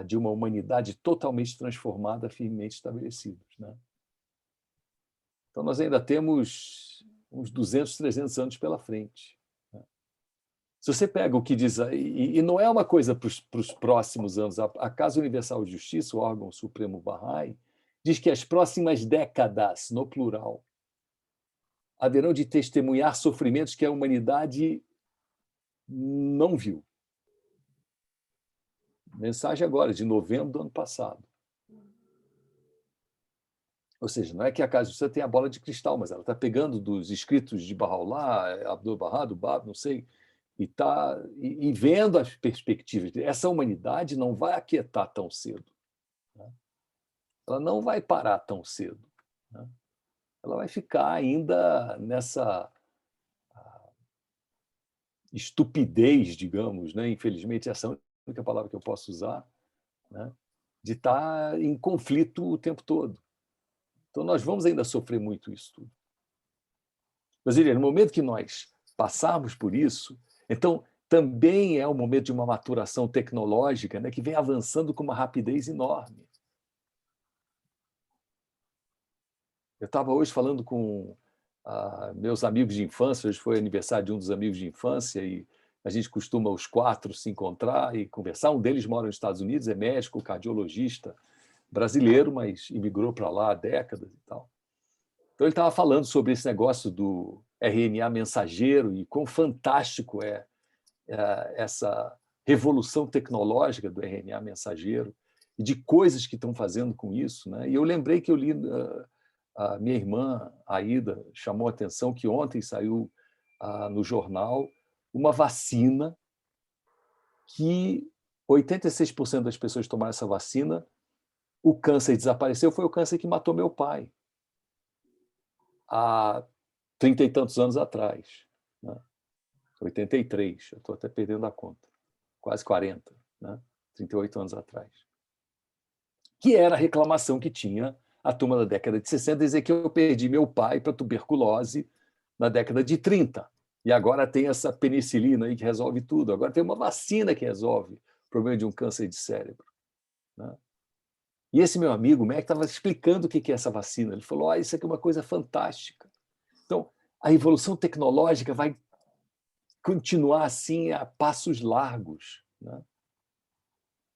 de uma humanidade totalmente transformada, firmemente estabelecidos, né? Então, nós ainda temos uns 200, 300 anos pela frente. Se você pega o que diz, e não é uma coisa para os próximos anos, a Casa Universal de Justiça, o órgão supremo Bahá'í, diz que as próximas décadas, no plural, haverão de testemunhar sofrimentos que a humanidade não viu. Mensagem agora, de novembro do ano passado. Ou seja, não é que a Casa de Justiça tem a bola de cristal, mas ela está pegando dos escritos de Baha'u'lláh, Abdu'l-Bahá, do Bab, não sei, e vendo as perspectivas. Essa humanidade não vai aquietar tão cedo, né? Ela não vai parar tão cedo, né? Ela vai ficar ainda nessa estupidez, digamos, né? Infelizmente, essa é a única palavra que eu posso usar, né? De estar em conflito o tempo todo. Então, nós vamos ainda sofrer muito isso tudo. Mas, no momento que nós passarmos por isso, então, também é um momento de uma maturação tecnológica, né, que vem avançando com uma rapidez enorme. Eu estava hoje falando com meus amigos de infância, hoje foi aniversário de um dos amigos de infância, e a gente costuma os 4 se encontrar e conversar. Um deles mora nos Estados Unidos, é médico, cardiologista, brasileiro, mas imigrou para lá há décadas e tal. Então, ele estava falando sobre esse negócio do RNA mensageiro e quão fantástico é essa revolução tecnológica do RNA mensageiro e de coisas que estão fazendo com isso, né? E eu lembrei que eu li, a minha irmã, Aida, chamou a atenção que ontem saiu no jornal uma vacina que 86% das pessoas que tomaram essa vacina, o câncer desapareceu. Foi o câncer que matou meu pai há 30 e tantos anos atrás, né? 83, eu estou até perdendo a conta, quase 40, né? 38 anos atrás. Que era a reclamação que tinha a turma da década de 60, dizer que eu perdi meu pai para tuberculose na década de 30, e agora tem essa penicilina aí que resolve tudo, agora tem uma vacina que resolve o problema de um câncer de cérebro, né? E esse meu amigo, o Mac, estava explicando o que é essa vacina. Ele falou, isso aqui é uma coisa fantástica. Então, a evolução tecnológica vai continuar assim a passos largos, né?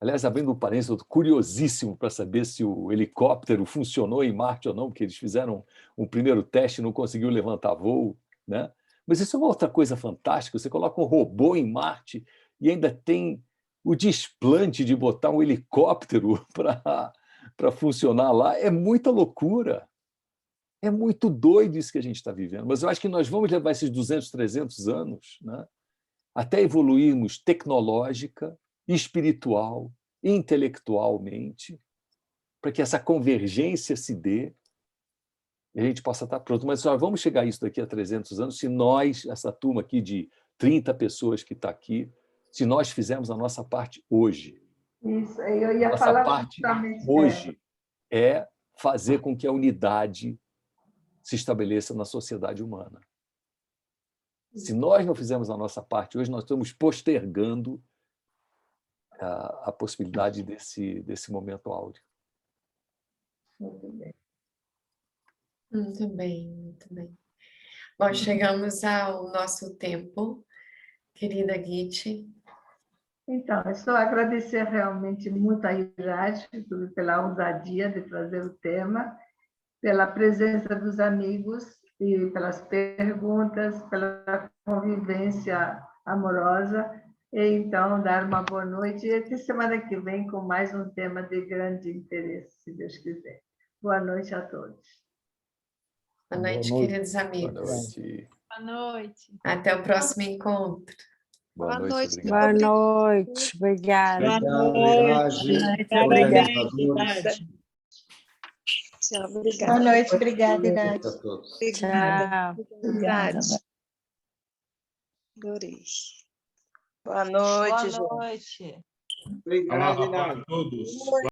Aliás, abrindo um parênteses, eu estou curiosíssimo para saber se o helicóptero funcionou em Marte ou não, porque eles fizeram um primeiro teste e não conseguiu levantar voo, né? Mas isso é uma outra coisa fantástica. Você coloca um robô em Marte e ainda tem o desplante de botar um helicóptero para funcionar lá. É muita loucura. É muito doido isso que a gente está vivendo. Mas eu acho que nós vamos levar esses 200, 300 anos, né, até evoluirmos tecnológica, espiritual, intelectualmente, para que essa convergência se dê e a gente possa estar pronto. Mas nós vamos chegar a isso daqui a 300 anos se nós, essa turma aqui de 30 pessoas que está aqui, se nós fizermos a nossa parte hoje. Isso, eu ia nossa falar parte justamente hoje é fazer com que a unidade se estabeleça na sociedade humana. Se nós não fizermos a nossa parte hoje, nós estamos postergando a possibilidade desse momento áureo. Muito bem. Muito bem, muito bem. Bom, chegamos ao nosso tempo, querida Guite. Então, estou a agradecer realmente muito a Irade pela ousadia de trazer o tema, pela presença dos amigos e pelas perguntas, pela convivência amorosa. E então, dar uma boa noite e até semana que vem com mais um tema de grande interesse, se Deus quiser. Boa noite a todos. Boa noite, noite. queridos amigos. Boa noite. Boa noite. Até o próximo encontro. Boa noite, obrigado. Boa noite, obrigada. Boa noite. Obrigada. Tchau, Boa obrigada. noite, obrigada, Irade. A todos. Tchau. Obrigada. Adorei. Boa noite, gente. Obrigado, Palavra para todos.